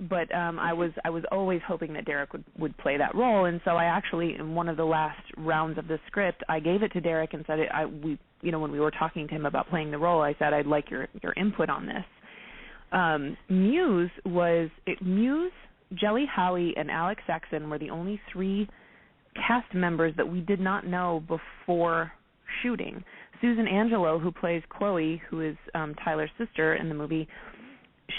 but I was always hoping that Derek would play that role, and so I actually, in one of the last rounds of the script, I gave it to Derek and said, when we were talking to him about playing the role, I said, I'd like your input on this. Muse, Jelly Howie, and Alex Saxon were the only three cast members that we did not know before shooting. Susan Angelo, who plays Chloe, who is Tyler's sister in the movie,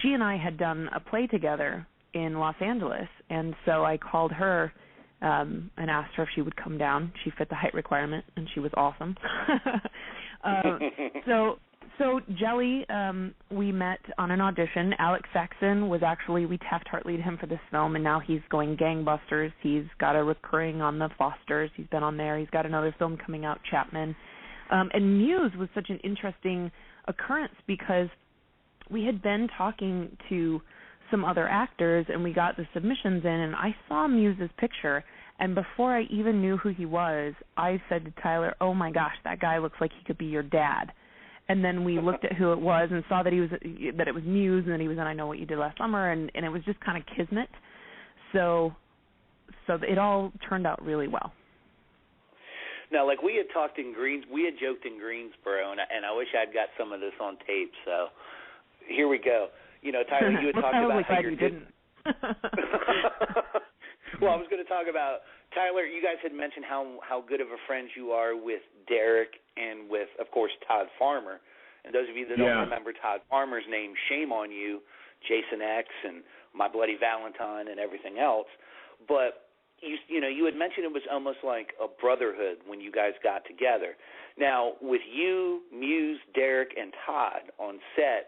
she and I had done a play together in Los Angeles, and so I called her and asked her if she would come down. She fit the height requirement, and she was awesome. So Jelly, we met on an audition. Alex Saxon was actually, we Taft Hartley'd him for this film, and now he's going gangbusters. He's got a recurring on The Fosters. He's been on there. He's got another film coming out, Chapman. And Muse was such an interesting occurrence because we had been talking to some other actors, and we got the submissions in, and I saw Muse's picture, and before I even knew who he was, I said to Tyler, oh my gosh, that guy looks like he could be your dad. And then we looked at who it was and saw that it was Muse, and that he was in I Know What You Did Last Summer, and it was just kind of kismet. So it all turned out really well. Now, like we had joked in Greensboro, and I wish I'd got some of this on tape. So here we go. Tyler, you had talked about how you didn't. Well, I was going to talk about, Tyler, you guys had mentioned how good of a friend you are with Derek and with, of course, Todd Farmer. And those of you that don't remember Todd Farmer's name, shame on you, Jason X and My Bloody Valentine and everything else. But you had mentioned it was almost like a brotherhood when you guys got together. Now, with you, Muse, Derek, and Todd on set,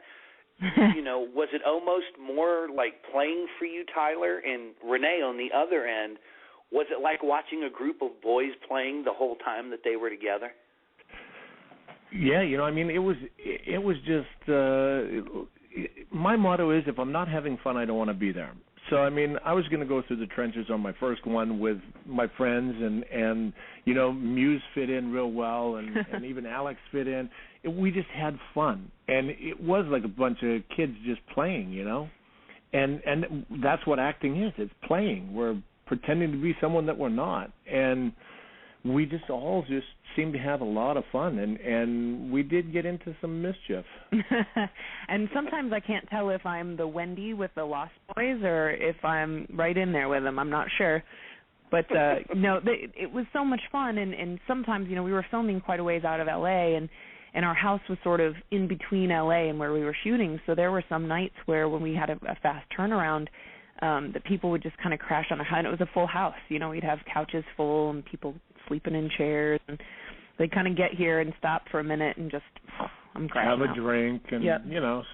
was it almost more like playing for you, Tyler? And Renee, on the other end, was it like watching a group of boys playing the whole time that they were together? Yeah, it was just my motto is, if I'm not having fun, I don't want to be there. So, I was going to go through the trenches on my first one with my friends, and Muse fit in real well, and even Alex fit in. We just had fun, and it was like a bunch of kids just playing, and that's what acting is. It's playing. We're pretending to be someone that we're not, and we just all just seemed to have a lot of fun, and we did get into some mischief. And sometimes I can't tell if I'm the Wendy with the Lost Boys or if I'm right in there with them. I'm not sure. But, it was so much fun, and sometimes, we were filming quite a ways out of L.A., and our house was sort of in between L.A. and where we were shooting, so there were some nights where when we had a fast turnaround, that people would just kind of crash on our house, and it was a full house. We'd have couches full and people sleeping in chairs, and They kind of get here and stop for a minute and just, I'm crashing have a out. drink and,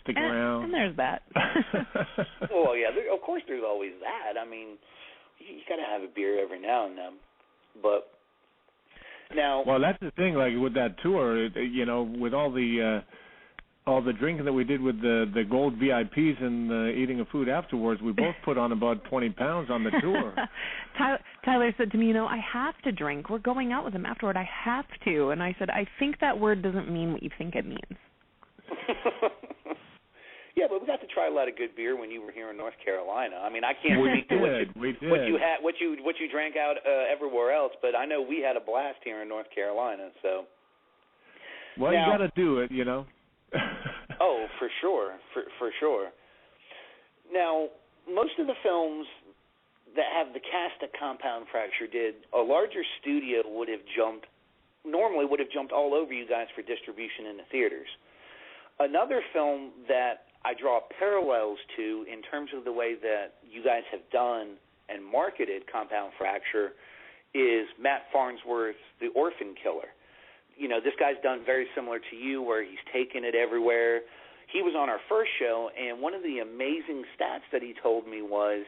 stick around. And there's that. Well, yeah, of course there's always that. I mean, you got to have a beer every now and then. But now... Well, that's the thing, like with that tour, with all the drinking that we did with the gold VIPs and eating of food afterwards, we both put on about 20 pounds on the tour. Tyler said to me, I have to drink. We're going out with him afterward. I have to. And I said, I think that word doesn't mean what you think it means. Yeah, but we got to try a lot of good beer when you were here in North Carolina. I mean, I can't speak to what you drank out everywhere else, but I know we had a blast here in North Carolina. So, well, now, you got to do it, Oh, for sure, for sure. Now, most of the films that have the cast of Compound Fracture did, a larger studio would have jumped all over you guys for distribution in the theaters. Another film that I draw parallels to in terms of the way that you guys have done and marketed Compound Fracture is Matt Farnsworth's The Orphan Killer. This guy's done very similar to you where he's taken it everywhere. He was on our first show, and one of the amazing stats that he told me was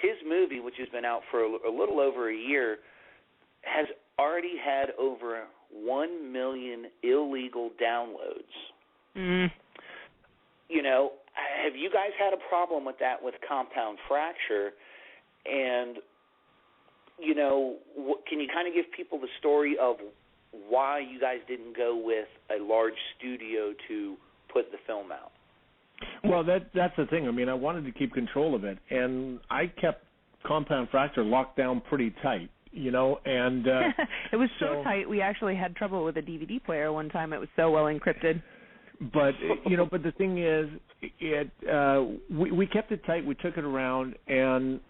his movie, which has been out for a little over a year, has already had over 1 million illegal downloads. Mm. Have you guys had a problem with that with Compound Fracture? And, can you kind of give people the story of why you guys didn't go with a large studio to put the film out? Well, that's the thing. I mean, I wanted to keep control of it, and I kept Compound Fracture locked down pretty tight, and... it was so tight, we actually had trouble with a DVD player one time. It was so well encrypted. But, but the thing is, we kept it tight, we took it around, and...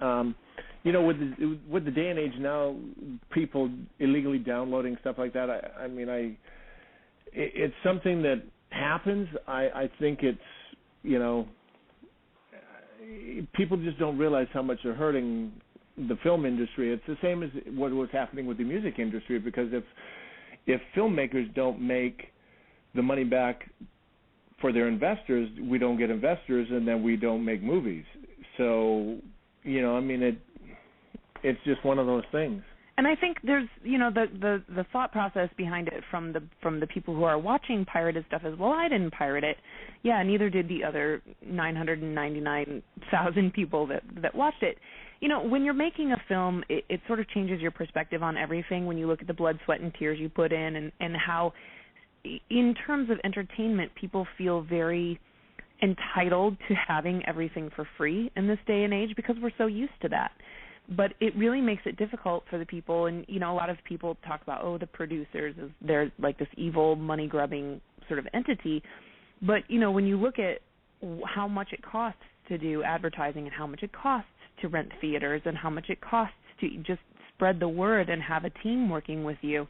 with the day and age now, people illegally downloading stuff like that. It's something that happens. I think it's people just don't realize how much they're hurting the film industry. It's the same as what was happening with the music industry, because if filmmakers don't make the money back for their investors, we don't get investors, and then we don't make movies. So it's just one of those things. And I think there's, the thought process behind it from the people who are watching pirated stuff is, well, I didn't pirate it. Yeah, neither did the other 999,000 people that watched it. When you're making a film, it sort of changes your perspective on everything when you look at the blood, sweat, and tears you put in, and how, in terms of entertainment, people feel very entitled to having everything for free in this day and age because we're so used to that. But it really makes it difficult for the people, and, a lot of people talk about, the producers, they're like this evil, money-grubbing sort of entity. But, when you look at how much it costs to do advertising and how much it costs to rent theaters and how much it costs to just spread the word and have a team working with you,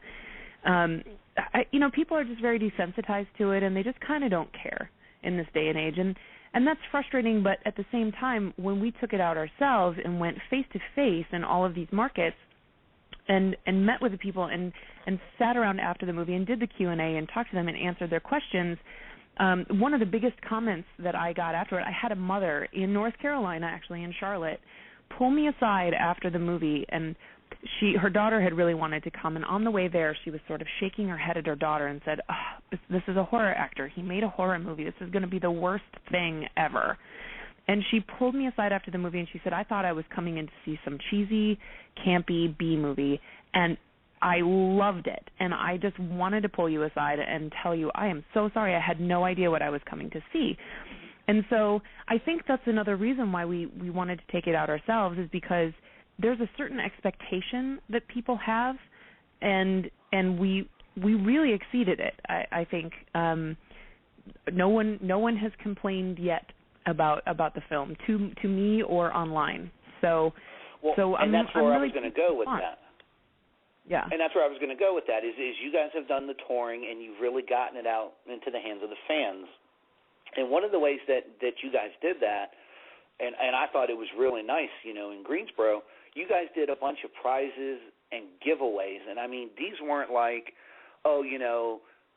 people are just very desensitized to it, and they just kind of don't care in this day and age. And that's frustrating, but at the same time, when we took it out ourselves and went face-to-face in all of these markets and met with the people and sat around after the movie and did the Q&A and talked to them and answered their questions, one of the biggest comments that I got after it, I had a mother in North Carolina, actually in Charlotte, pull me aside after the movie, and her daughter had really wanted to come, and on the way there, she was sort of shaking her head at her daughter and said, this is a horror actor. He made a horror movie. This is going to be the worst thing ever. And she pulled me aside after the movie, and she said, I thought I was coming in to see some cheesy, campy B movie, and I loved it. And I just wanted to pull you aside and tell you, I am so sorry. I had no idea what I was coming to see. And so I think that's another reason why we wanted to take it out ourselves, is because there's a certain expectation that people have, and we really exceeded it. I think no one has complained yet about the film to me or online. So that's where I was going to go with that. Yeah. And that's where I was going to go with that. Is you guys have done the touring and you've really gotten it out into the hands of the fans. And one of the ways that you guys did that, and I thought it was really nice, in Greensboro, you guys did a bunch of prizes and giveaways. And, these weren't like, oh,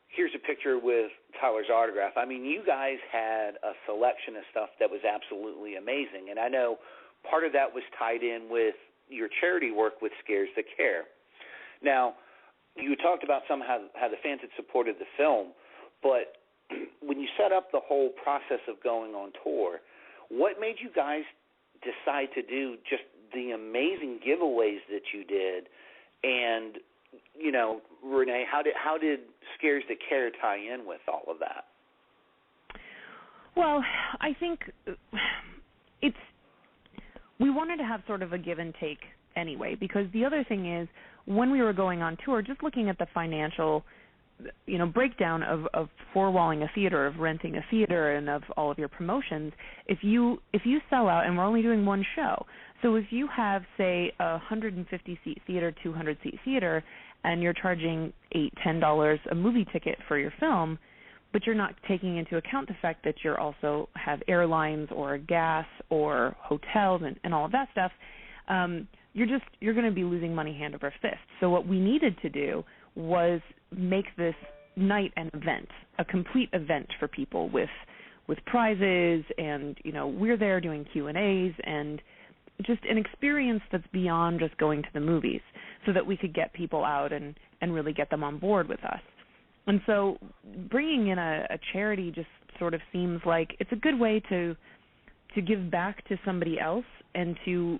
here's a picture with Tyler's autograph. I mean, you guys had a selection of stuff that was absolutely amazing, and I know part of that was tied in with your charity work with Scares That Care. Now, you talked about how the fans had supported the film, but when you set up the whole process of going on tour, what made you guys decide to do just the amazing giveaways that you did? And, Renee, how did Scares That Care tie in with all of that? Well, I think we wanted to have sort of a give and take anyway, because the other thing is, when we were going on tour, just looking at the financial, breakdown of four-walling a theater, of renting a theater, and of all of your promotions, if you sell out, and we're only doing one show, so if you have, say, a 150-seat theater, 200-seat theater, and you're charging $8-10 a movie ticket for your film, but you're not taking into account the fact that you're also have airlines or gas or hotels and all of that stuff, you're going to be losing money hand over fist. So what we needed to do was make this night an event, a complete event for people with prizes, and we're there doing Q&As and just an experience that's beyond just going to the movies, so that we could get people out and really get them on board with us. And so bringing in a charity just sort of seems like it's a good way to give back to somebody else and to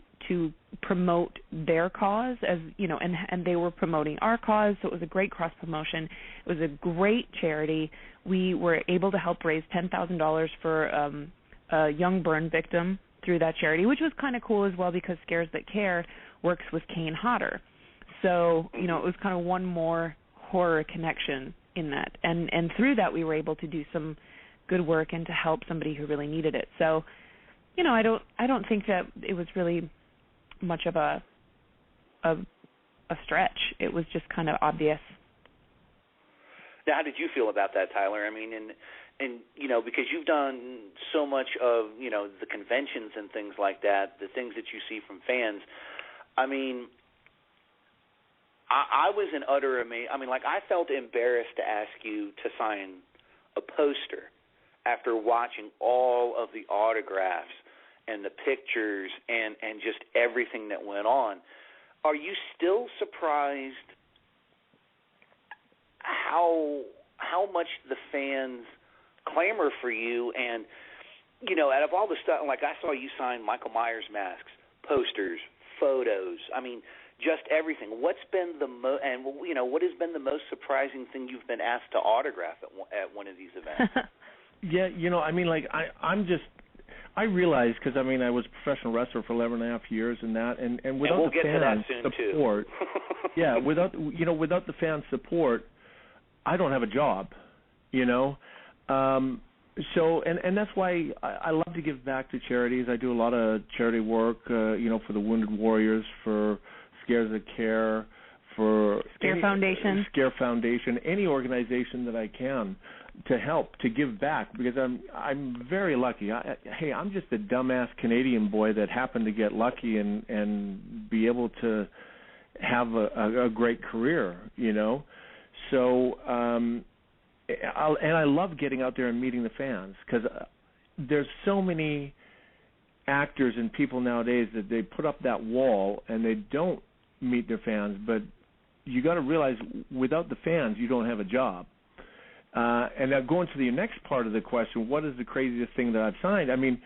promote their cause, as and they were promoting our cause, so it was a great cross promotion. It was a great charity. We were able to help raise $10,000 for a young burn victim through that charity, which was kind of cool as well, because Scares That Care works with Kane Hodder. So, it was kind of one more horror connection in that. And through that, we were able to do some good work and to help somebody who really needed it. So, I don't think that it was really much of a stretch. It was just kind of obvious. Now, how did you feel about that, Tyler? I mean, and because you've done so much of, the conventions and things like that, the things that you see from fans, I mean, I was in utter amazement. I mean, I felt embarrassed to ask you to sign a poster after watching all of the autographs and the pictures and just everything that went on. Are you still surprised how much the fans clamor for you? And, out of all the stuff, I saw you sign Michael Myers masks, posters, photos, I mean, just everything. What's been what has been the most surprising thing you've been asked to autograph at one of these events? Yeah, I realized, because I was a professional wrestler for 11 and a half years, and without we'll the fan support, yeah, without the fan support, I don't have a job, So that's why I love to give back to charities. I do a lot of charity work, for the Wounded Warriors, for Scares That Care, for Scare Foundation, any organization that I can to help, to give back, because I'm very lucky. I'm just a dumbass Canadian boy that happened to get lucky and be able to have a great career, So I love getting out there and meeting the fans, because there's so many actors and people nowadays that they put up that wall and they don't meet their fans. But you got to realize, without the fans, you don't have a job. And now going to the next part of the question, what is the craziest thing that I've signed? I mean,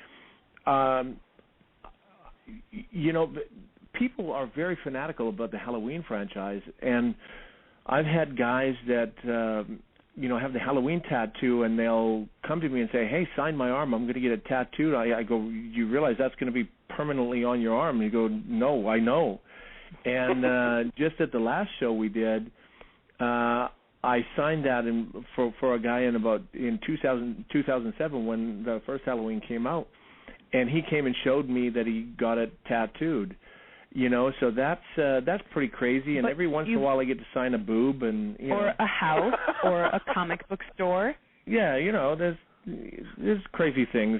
people are very fanatical about the Halloween franchise, and I've had guys that have the Halloween tattoo, and they'll come to me and say, "Hey, sign my arm. I'm going to get it tattooed." I go, "You realize that's going to be permanently on your arm?" And you go, "No, I know." And just at the last show we did, I signed that for a guy in 2007 when the first Halloween came out, and he came and showed me that he got it tattooed. So that's pretty crazy. And every once in a while, I get to sign a boob and or a house or a comic book store. Yeah, there's crazy things.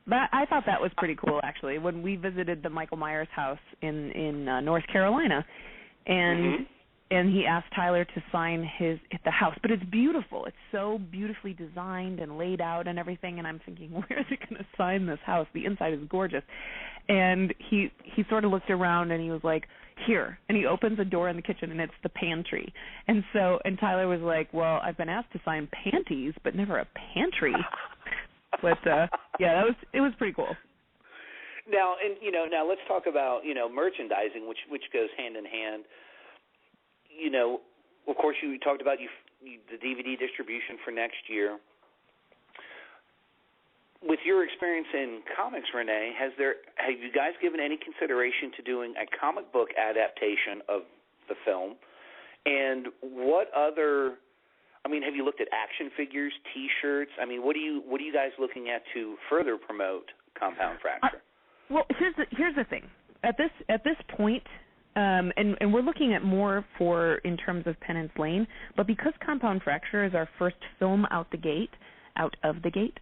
But I thought that was pretty cool, actually, when we visited the Michael Myers house in North Carolina, and and he asked Tyler to sign the house. But it's beautiful. It's so beautifully designed and laid out and everything. And I'm thinking, where is he going to sign this house? The inside is gorgeous. And he sort of looked around and he was like, here. And he opens a door in the kitchen and it's the pantry. And Tyler was like, well, I've been asked to sign panties, but never a pantry. But it was pretty cool. Now, now let's talk about, merchandising, which goes hand in hand. Of course, you talked about the DVD distribution for next year. With your experience in comics, Renee, have you guys given any consideration to doing a comic book adaptation of the film? And what other? I mean, have you looked at action figures, T-shirts? I mean, what are you guys looking at to further promote Compound Fracture? Well, here's the thing. At this point, and we're looking at more in terms of Penance Lane, but because Compound Fracture is our first film out of the gate.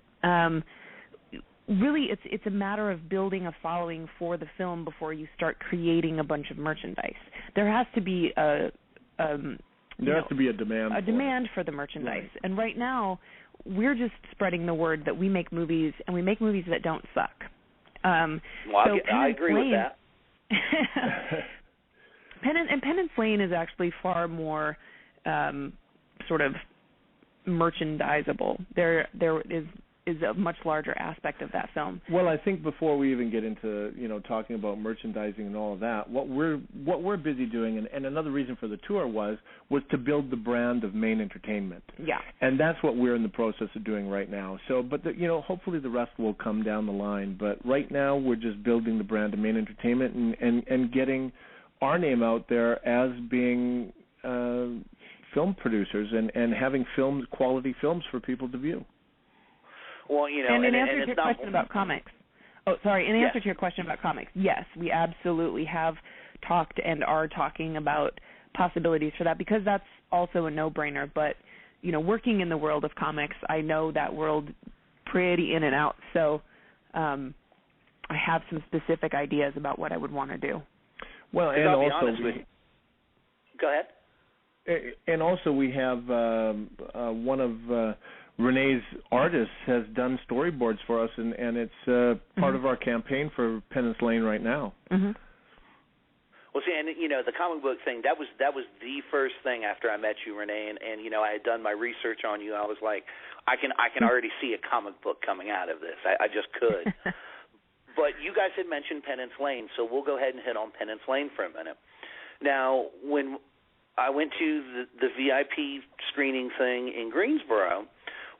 Really, it's a matter of building a following for the film before you start creating a bunch of merchandise. There has to be a demand. A demand for the merchandise, right. And right now we're just spreading the word that we make movies, and we make movies that don't suck. I agree with that. Penance Lane is actually far more sort of merchandisable. There is a much larger aspect of that film. Well, I think before we even get into talking about merchandising and all of that, what we're busy doing, and another reason for the tour was to build the brand of Main Entertainment. Yeah. And that's what we're in the process of doing right now. So, but hopefully the rest will come down the line. But right now we're just building the brand of Main Entertainment and getting our name out there as being film producers and having quality films for people to view. Well, and in answer to your question about comics. Oh, sorry. In answer to your question about comics, yes, we absolutely have talked and are talking about possibilities for that because that's also a no-brainer. But working in the world of comics, I know that world pretty in and out. So I have some specific ideas about what I would want to do. Well, and also go ahead. And also we have one of Renee's artists has done storyboards for us, and it's part of our campaign for Penance Lane right now. Mm-hmm. Well, see, and the comic book thing, that was the first thing after I met you, Renee, and I had done my research on you. I was like, I can already see a comic book coming out of this. I just could. But you guys had mentioned Penance Lane, so we'll go ahead and hit on Penance Lane for a minute. Now, when I went to the VIP screening thing in Greensboro,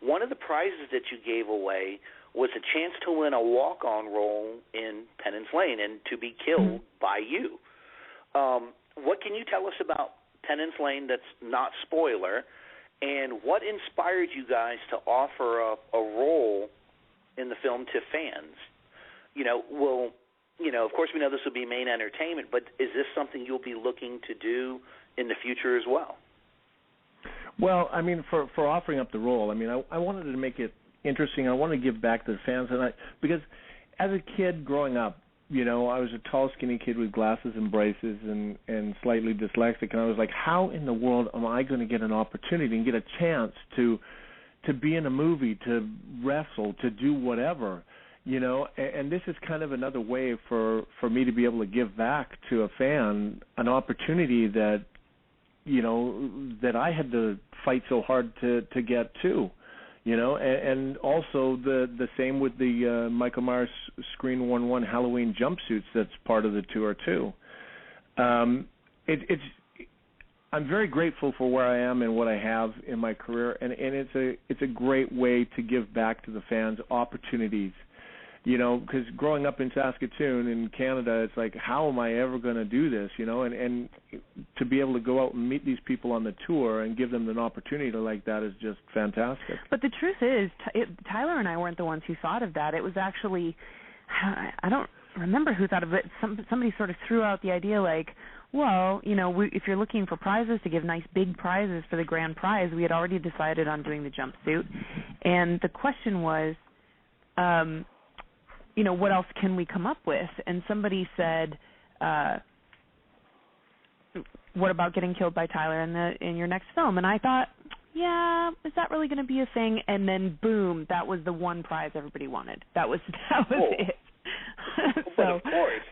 one of the prizes that you gave away was a chance to win a walk-on role in Penance Lane and to be killed by you. What can you tell us about Penance Lane that's not spoiler, and what inspired you guys to offer a role in the film to fans? Of course we know this will be Main Entertainment, but is this something you'll be looking to do in the future as well? Well, I mean, for offering up the role, I mean, I wanted to make it interesting. I wanted to give back to the fans, because as a kid growing up, I was a tall, skinny kid with glasses and braces and slightly dyslexic, and I was like, how in the world am I going to get an opportunity and get a chance to be in a movie, to wrestle, to do whatever? And this is kind of another way for me to be able to give back to a fan an opportunity that that I had to fight so hard to get to, and also the same with the Michael Myers Screen 1/1 Halloween jumpsuits that's part of the tour too. I'm very grateful for where I am and what I have in my career, and it's a great way to give back to the fans opportunities. Because growing up in Saskatoon in Canada, it's like, how am I ever going to do this? And to be able to go out and meet these people on the tour and give them an opportunity like that is just fantastic. But the truth is, Tyler and I weren't the ones who thought of that. It was actually, I don't remember who thought of it. Somebody sort of threw out the idea like, well, if you're looking for prizes, to give nice big prizes for the grand prize, we had already decided on doing the jumpsuit. And the question was, what else can we come up with? And somebody said, what about getting killed by Tyler in your next film? And I thought, yeah, is that really going to be a thing? And then boom, that was the one prize everybody wanted. That was it. But of course.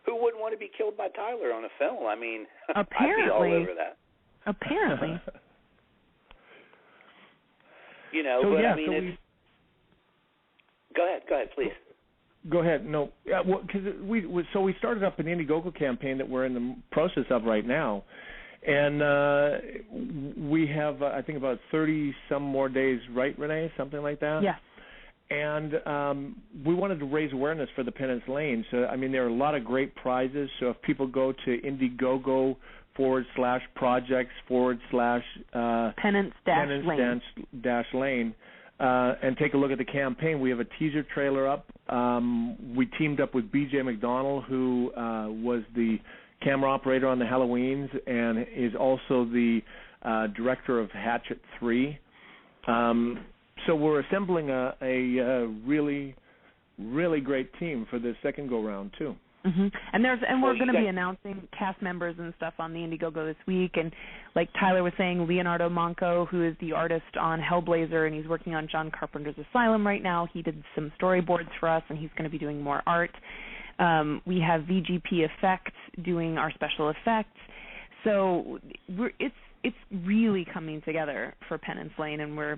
Who wouldn't want to be killed by Tyler on a film? I mean, apparently, I'd be all over that. Apparently. You know, so, but yeah, I mean, Go ahead, please. Go ahead. No, because we started up an Indiegogo campaign that we're in the process of right now, and we have I think about 30 some more days, right, Renee? Something like that. Yeah. And we wanted to raise awareness for the Penance Lane. So I mean, there are a lot of great prizes. So if people go to Indiegogo /projects / Penance-Lane. And take a look at the campaign. We have a teaser trailer up. We teamed up with B.J. McDonnell, who was the camera operator on the Halloweens and is also the director of Hatchet 3. So we're assembling a really, really great team for the second go-round, too. Mm-hmm. And we're going to be announcing cast members and stuff on the Indiegogo this week. And like Tyler was saying, Leonardo Manco, who is the artist on Hellblazer, and he's working on John Carpenter's Asylum right now. He did some storyboards for us, and he's going to be doing more art. We have VGP Effects doing our special effects. So it's really coming together for Penance Lane, and we're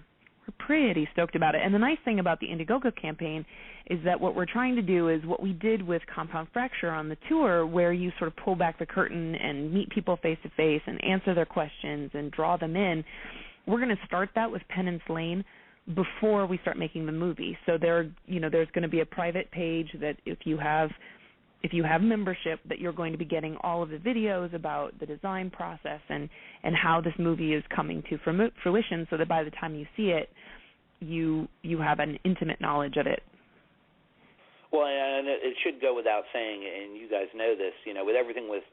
pretty stoked about it. And the nice thing about the Indiegogo campaign is that what we're trying to do is what we did with Compound Fracture on the tour, where you sort of pull back the curtain and meet people face to face and answer their questions and draw them in. We're going to start that with Penance Lane before we start making the movie. So there's going to be a private page that if you have membership, that you're going to be getting all of the videos about the design process and how this movie is coming to fruition, so that by the time you see it, you have an intimate knowledge of it. Well, and it should go without saying, and you guys know this, with everything with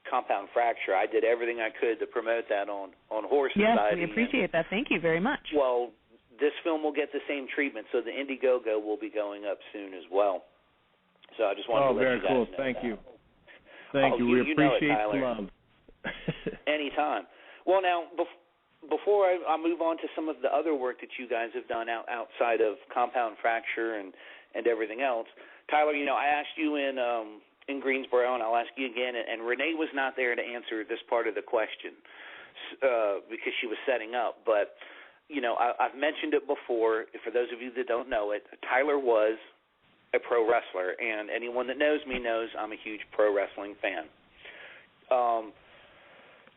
Compound Fracture, I did everything I could to promote that on Horror Society. Yes, we appreciate that. Thank you very much. Well, this film will get the same treatment, so the Indiegogo will be going up soon as well. So I just wanted to let you guys know. Oh, very cool. Thank you. Thank you. We appreciate the love. Anytime. Well, now, before I move on to some of the other work that you guys have done outside of Compound Fracture and everything else, Tyler, I asked you in Greensboro, and I'll ask you again, and Renee was not there to answer this part of the question because she was setting up. But, I've mentioned it before. For those of you that don't know it, Tyler was a pro wrestler, and anyone that knows me knows I'm a huge pro wrestling fan.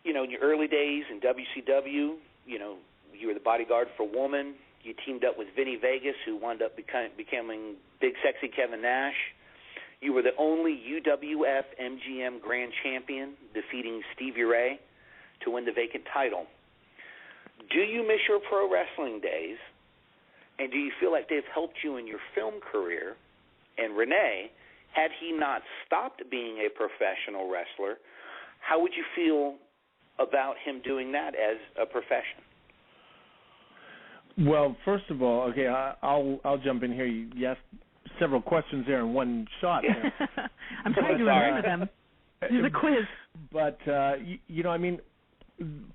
In your early days in WCW, you were the bodyguard for Woman. You teamed up with Vinny Vegas, who wound up becoming Big Sexy Kevin Nash. You were the only UWF MGM Grand Champion, defeating Stevie Ray to win the vacant title. Do you miss your pro wrestling days, and do you feel like they've helped you in your film career? And Renee, had he not stopped being a professional wrestler, how would you feel about him doing that as a profession? Well, first of all, okay, I'll jump in here. You asked several questions there in one shot. I'm trying to remember them. It's a quiz. But,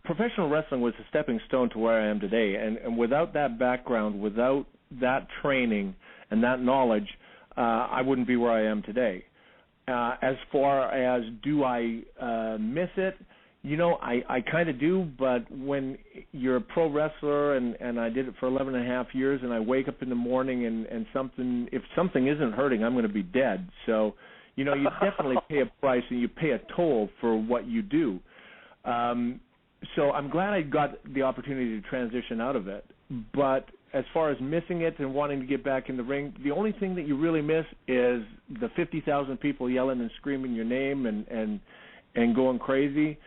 professional wrestling was a stepping stone to where I am today. And without that background, without that training and that knowledge, I wouldn't be where I am today. As far as do I miss it, I kind of do, but when you're a pro wrestler, and I did it for 11 and a half years, and I wake up in the morning and if something isn't hurting, I'm going to be dead. So, you definitely pay a price and you pay a toll for what you do. So I'm glad I got the opportunity to transition out of it. But as far as missing it and wanting to get back in the ring, the only thing that you really miss is the 50,000 people yelling and screaming your name and going crazy.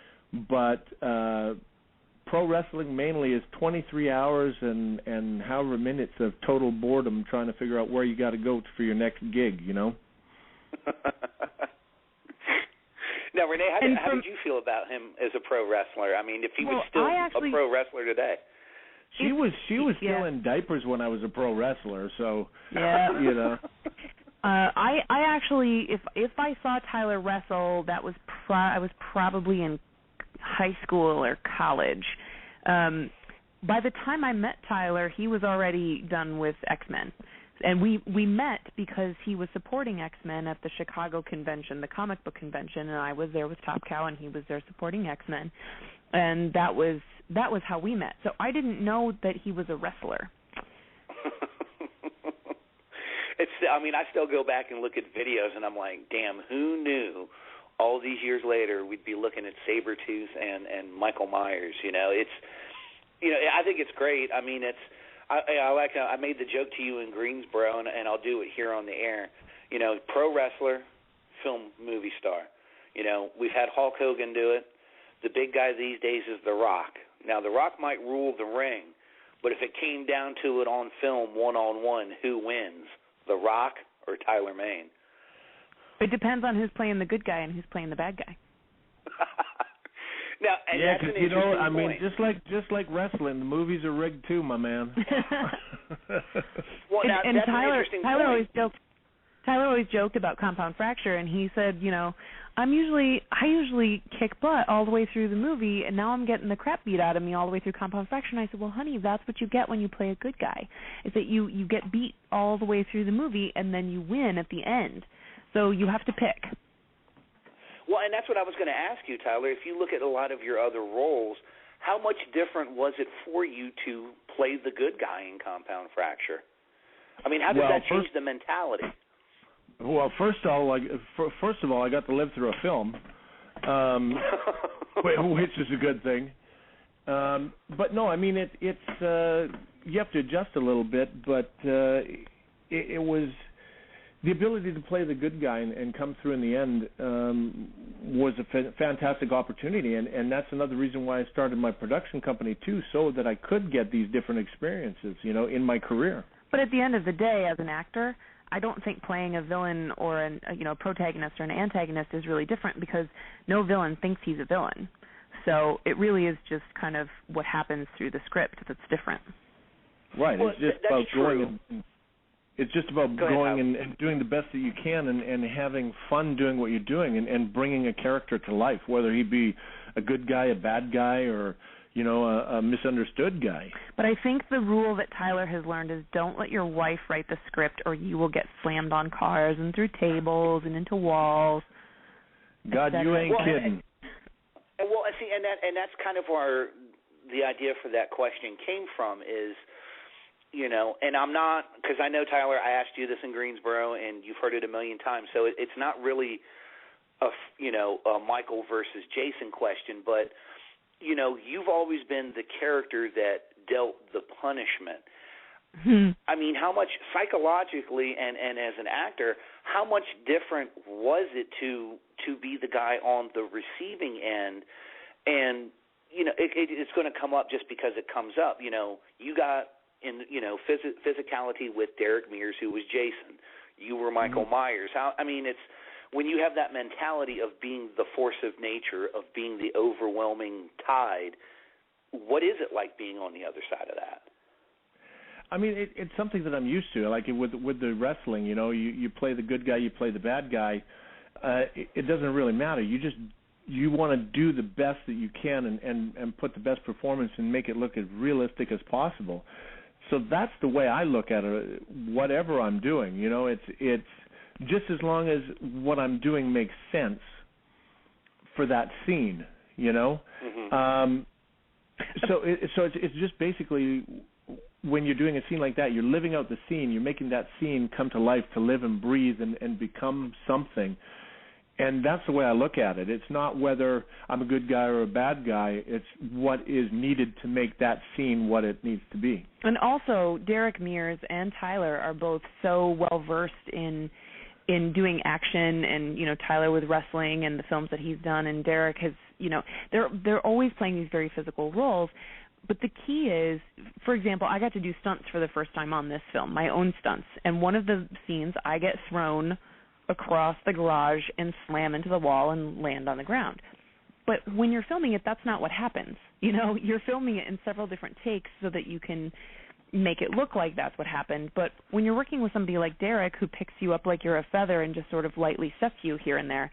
But pro wrestling mainly is 23 hours and however minutes of total boredom trying to figure out where you got to go for your next gig, Now, Renee, how did you feel about him as a pro wrestler? I mean, if he was still a pro wrestler today. She was still in diapers when I was a pro wrestler, so, yeah. I actually, if I saw Tyler wrestle, that was I was probably in high school or college. By the time I met Tyler, he was already done with X-Men. And we met because he was supporting X-Men at the Chicago convention, the comic book convention, and I was there with Top Cow, and he was there supporting X-Men. And that was how we met. So I didn't know that he was a wrestler. I still go back and look at videos, and I'm like, damn, who knew all these years later we'd be looking at Sabretooth and Michael Myers, It's, I think it's great. I mean, it's, I made the joke to you in Greensboro, and I'll do it here on the air. Pro wrestler, film movie star. We've had Hulk Hogan do it. The big guy these days is The Rock. Now, The Rock might rule the ring, but if it came down to it on film, one-on-one, who wins, The Rock or Tyler Mane? It depends on who's playing the good guy and who's playing the bad guy. Now, and yeah, because point. just like wrestling, the movies are rigged too, my man. Well, now, and that's Tyler, an interesting Tyler point. Tyler always joked about Compound Fracture, and he said, I usually kick butt all the way through the movie, and now I'm getting the crap beat out of me all the way through Compound Fracture. And I said, well, honey, that's what you get when you play a good guy, is that you get beat all the way through the movie, and then you win at the end. So you have to pick. Well, and that's what I was going to ask you, Tyler. If you look at a lot of your other roles, how much different was it for you to play the good guy in Compound Fracture? I mean, how did that change the mentality? Well, first of all, I got to live through a film, which is a good thing. But no, I mean, it's you have to adjust a little bit, but it was the ability to play the good guy and come through in the end was a fantastic opportunity, and that's another reason why I started my production company too, so that I could get these different experiences, in my career. But at the end of the day, as an actor, I don't think playing a villain or a protagonist or an antagonist is really different, because no villain thinks he's a villain. So it really is just kind of what happens through the script that's different. Right. Well, it's just that's about true. It's just about going and doing the best that you can and having fun doing what you're doing and bringing a character to life, whether he be a good guy, a bad guy, or a misunderstood guy. But I think the rule that Tyler has learned is don't let your wife write the script, or you will get slammed on cars and through tables and into walls. God, you ain't kidding. Well, see, and that's kind of where the idea for that question came from is, and I'm not, because I know, Tyler, I asked you this in Greensboro, and you've heard it a million times, so it's not really a Michael versus Jason question, but you've always been the character that dealt the punishment. I mean, how much psychologically and as an actor, how much different was it to be the guy on the receiving end? And it's going to come up just because it comes up. You got in physicality with Derek Mears, who was Jason. You were Michael Myers. It's when you have that mentality of being the force of nature, of being the overwhelming tide, what is it like being on the other side of that? I mean, it's something that I'm used to. Like with the wrestling, you play the good guy, you play the bad guy. It doesn't really matter. You want to do the best that you can and put the best performance and make it look as realistic as possible. So that's the way I look at it. Whatever I'm doing, it's just as long as what I'm doing makes sense for that scene, Mm-hmm. So it's just basically when you're doing a scene like that, you're living out the scene. You're making that scene come to life, to live and breathe and become something. And that's the way I look at it. It's not whether I'm a good guy or a bad guy. It's what is needed to make that scene what it needs to be. And also, Derek Mears and Tyler are both so well-versed in doing action, and Tyler with wrestling and the films that he's done, and Derek has they're always playing these very physical roles. But the key is, for example, I got to do stunts for the first time on this film, my own stunts, and one of the scenes I get thrown across the garage and slam into the wall and land on the ground. But when you're filming it, that's not what happens. You're filming it in several different takes so that you can make it look like that's what happened. But when you're working with somebody like Derek, who picks you up like you're a feather and just sort of lightly sets you here and there,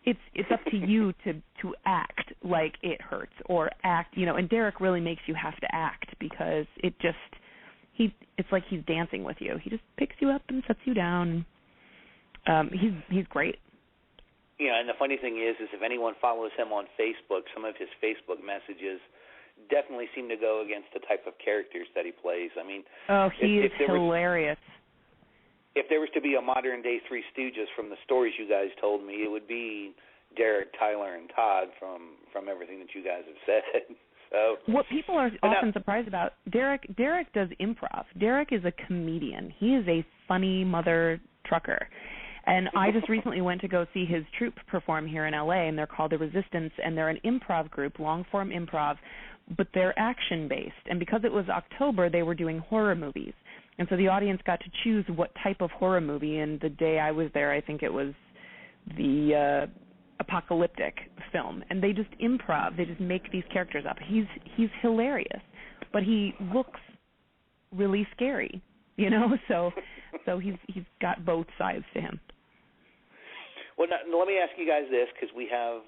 it's up to you to act like it hurts, or act, and Derek really makes you have to act, because it's like he's dancing with you. He just picks you up and sets you down. He's great. Yeah, and the funny thing is if anyone follows him on Facebook, some of his Facebook messages definitely seem to go against the type of characters that he plays. I mean, he is hilarious. If there was to be a modern-day Three Stooges from the stories you guys told me, it would be Derek, Tyler, and Todd from everything that you guys have said. So, what people are often surprised about, Derek does improv. Derek is a comedian. He is a funny mother trucker. And I just recently went to go see his troupe perform here in L.A., and they're called The Resistance, and they're an improv group, long-form improv, but they're action-based. And because it was October, they were doing horror movies. And so the audience got to choose what type of horror movie, and the day I was there, I think it was the apocalyptic film. And they just improv. They just make these characters up. He's hilarious, but he looks really scary, So he's got both sides to him. Well, now, let me ask you guys this, because we have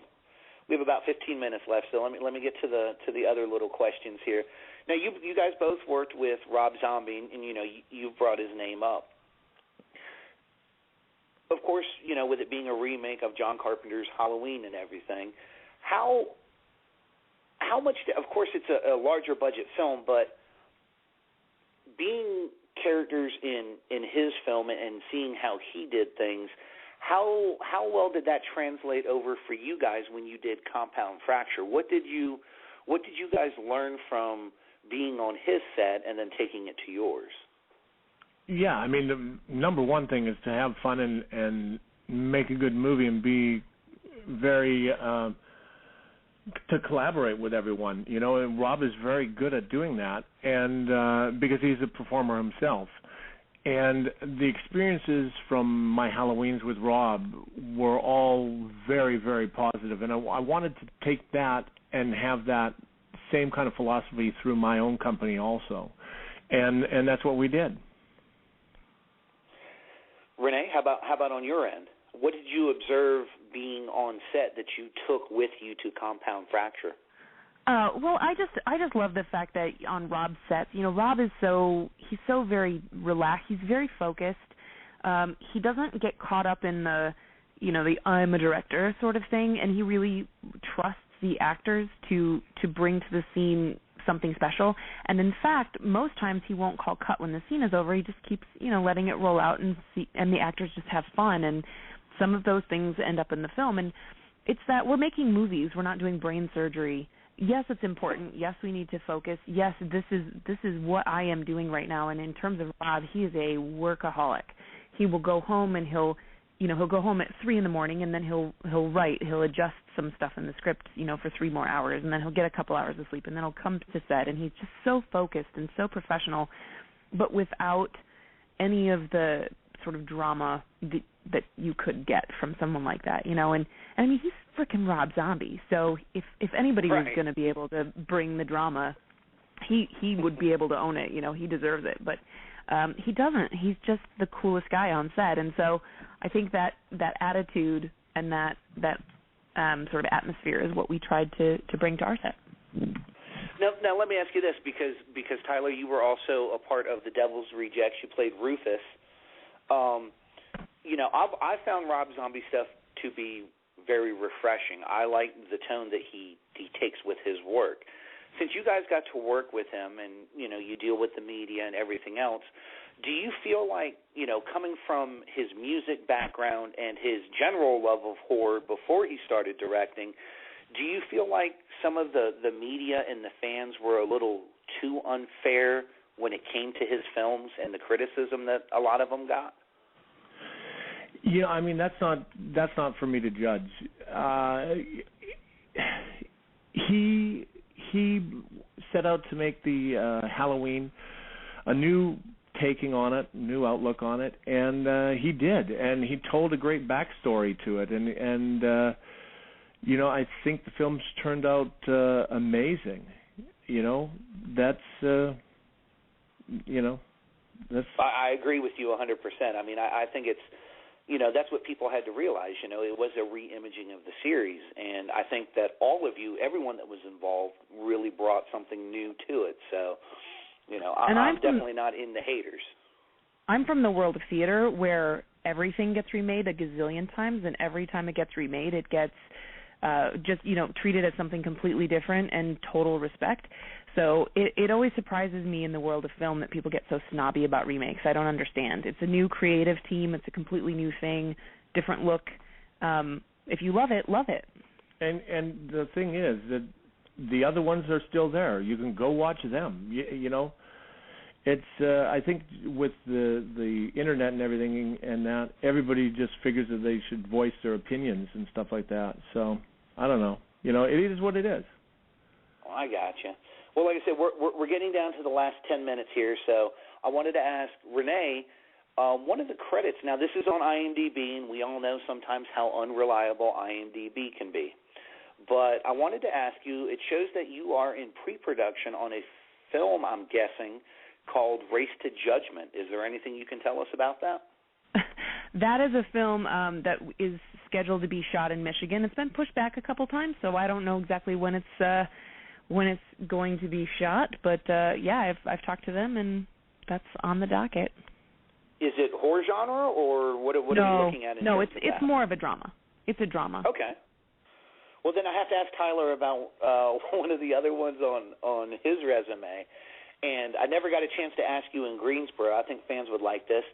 about 15 minutes left. So let me get to the other little questions here. Now, you guys both worked with Rob Zombie, and you've brought his name up. Of course, with it being a remake of John Carpenter's Halloween and everything, how much? Of course, it's a larger budget film, but being characters in his film and seeing how he did things, how well did that translate over for you guys when you did Compound Fracture? What did you guys learn from being on his set and then taking it to yours? Yeah, I mean, the number one thing is to have fun and make a good movie and be very to collaborate with everyone. And Rob is very good at doing that, and because he's a performer himself. And the experiences from my Halloweens with Rob were all very, very positive. And I wanted to take that and have that same kind of philosophy through my own company also. And that's what we did. Renee, how about on your end? What did you observe being on set that you took with you to Compound Fracture? Well, I just love the fact that on Rob's sets, Rob is he's so very relaxed. He's very focused. He doesn't get caught up in the I'm a director sort of thing, and he really trusts the actors to bring to the scene something special. And in fact, most times he won't call cut when the scene is over. He just keeps letting it roll out and the actors just have fun. And some of those things end up in the film. And it's that we're making movies. We're not doing brain surgery. Yes, it's important. Yes, we need to focus. Yes, this is what I am doing right now. And in terms of Rob, he is a workaholic. He will go home and he'll go home at 3 a.m, and then he'll write. He'll adjust some stuff in the script, for 3 more hours, and then he'll get a couple hours of sleep, and then he'll come to set, and he's just so focused and so professional, but without any of the sort of drama that you could get from someone like that, And I mean, he's freaking Rob Zombie, so if anybody was going to be able to bring the drama, he would be able to own it. He deserves it, but he doesn't. He's just the coolest guy on set, and so I think that attitude and that sort of atmosphere is what we tried to bring to our set. Now let me ask you this, because Tyler, you were also a part of the Devil's Rejects. You played Rufus. I found Rob Zombie stuff to be very refreshing. I like the tone that he takes with his work. Since you guys got to work with him and, you deal with the media and everything else, do you feel like, coming from his music background and his general love of horror before he started directing, do you feel like some of the media and the fans were a little too unfair when it came to his films and the criticism that a lot of them got? Yeah, I mean, that's not for me to judge. He set out to make the Halloween a new taking on it, new outlook on it, and he did, and he told a great backstory to it, and I think the film's turned out amazing. That's that's. I agree with you 100%. I mean, I think it's, that's what people had to realize. It was a re-imaging of the series, and I think that all of you, everyone that was involved, really brought something new to it. So, I'm definitely not in the haters. I'm from the world of theater where everything gets remade a gazillion times, and every time it gets remade, it gets treated as something completely different and total respect. So it always surprises me in the world of film that people get so snobby about remakes. I don't understand. It's a new creative team. It's a completely new thing, different look. If you love it, love it. And the thing is that the other ones are still there. You can go watch them. It's I think with the internet and everything and that, everybody just figures that they should voice their opinions and stuff like that. So I don't know. It is what it is. Oh, I gotcha. Well, like I said, we're getting down to the last 10 minutes here, so I wanted to ask Renee, one of the credits. Now, this is on IMDb, and we all know sometimes how unreliable IMDb can be. But I wanted to ask you, it shows that you are in pre-production on a film, I'm guessing, called Race to Judgment. Is there anything you can tell us about that? That is a film that is scheduled to be shot in Michigan. It's been pushed back a couple times, so I don't know exactly when it's going to be shot. But I've talked to them, and that's on the docket. Is it horror genre, or what are we looking at? No, it's more of a drama. It's a drama. Okay. Well, then I have to ask Tyler about one of the other ones on his resume. And I never got a chance to ask you in Greensboro. I think fans would like this.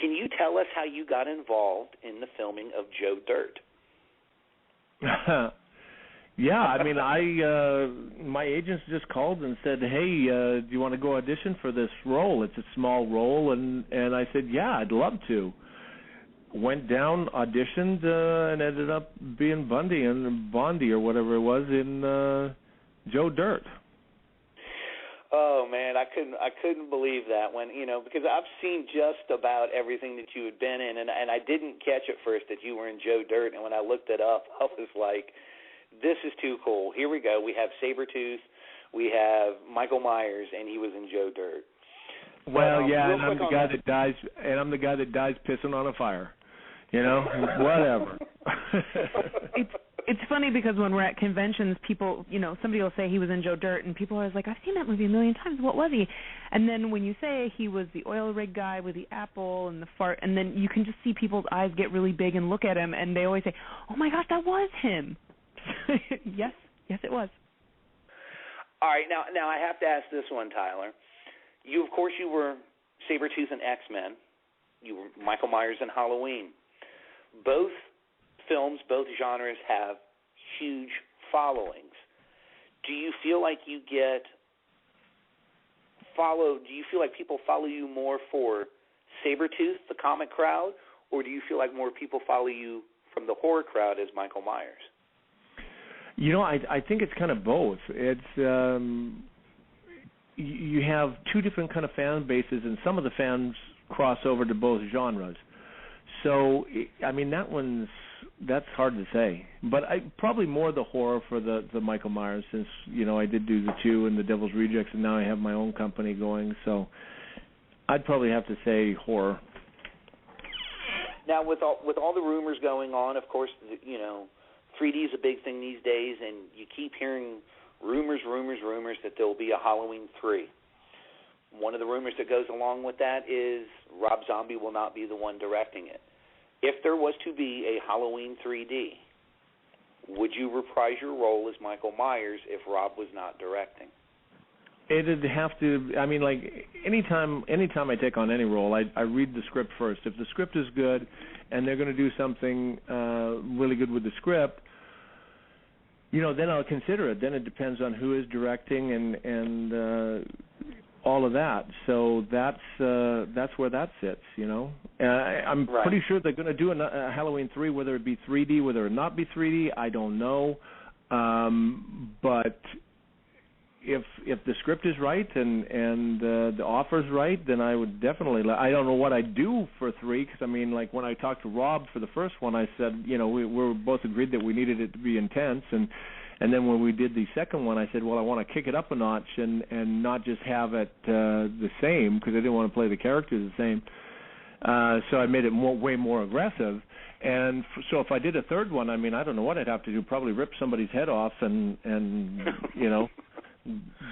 Can you tell us how you got involved in the filming of Joe Dirt? Yeah, I mean, my agents just called and said, "Hey, do you want to go audition for this role? It's a small role," and I said, "Yeah, I'd love to." Went down, auditioned, and ended up being Bondi or whatever it was in Joe Dirt. Oh man, I couldn't believe that when because I've seen just about everything that you had been in, and I didn't catch at first that you were in Joe Dirt, and when I looked it up, I was like, this is too cool. Here we go. We have Sabretooth, we have Michael Myers, and he was in Joe Dirt. Well, and I'm the guy that dies, and I'm the guy that dies pissing on a fire. Whatever. It's funny because when we're at conventions, people, somebody will say he was in Joe Dirt, and people are always like, I've seen that movie a million times. What was he? And then when you say he was the oil rig guy with the apple and the fart, and then you can just see people's eyes get really big and look at him, and they always say, oh, my gosh, that was him. Yes, it was. All right, now I have to ask this one, Tyler. You were Sabretooth in X-Men. You were Michael Myers in Halloween. Both films, both genres have huge followings. Do you feel like you get followed? Do you feel like people follow you more for Sabretooth, the comic crowd, or do you feel like more people follow you from the horror crowd as Michael Myers? I think it's kind of both. It's you have two different kind of fan bases, and some of the fans cross over to both genres. So, I mean, that's hard to say. But probably more the horror for the Michael Myers, since, I did do the two and the Devil's Rejects, and now I have my own company going. So I'd probably have to say horror. Now, with all the rumors going on, of course, 3D is a big thing these days, and you keep hearing rumors that there will be a Halloween 3. One of the rumors that goes along with that is Rob Zombie will not be the one directing it. If there was to be a Halloween 3D, would you reprise your role as Michael Myers if Rob was not directing? It'd have to. I mean, like anytime I take on any role, I read the script first. If the script is good, and they're going to do something really good with the script, then I'll consider it. Then it depends on who is directing and all of that. So that's where that sits. I'm pretty sure they're going to do a Halloween 3, whether it be 3D, whether it not be 3D, I don't know. But if the script is right and the offer's right, then I would definitely. I don't know what I'd do for 3, because I mean, like when I talked to Rob for the first one, I said, we both agreed that we needed it to be intense, And then when we did the second one, I said, well, I want to kick it up a notch and not just have it the same, because I didn't want to play the characters the same. So I made it way more aggressive. And so if I did a third one, I mean, I don't know what I'd have to do. Probably rip somebody's head off and you know,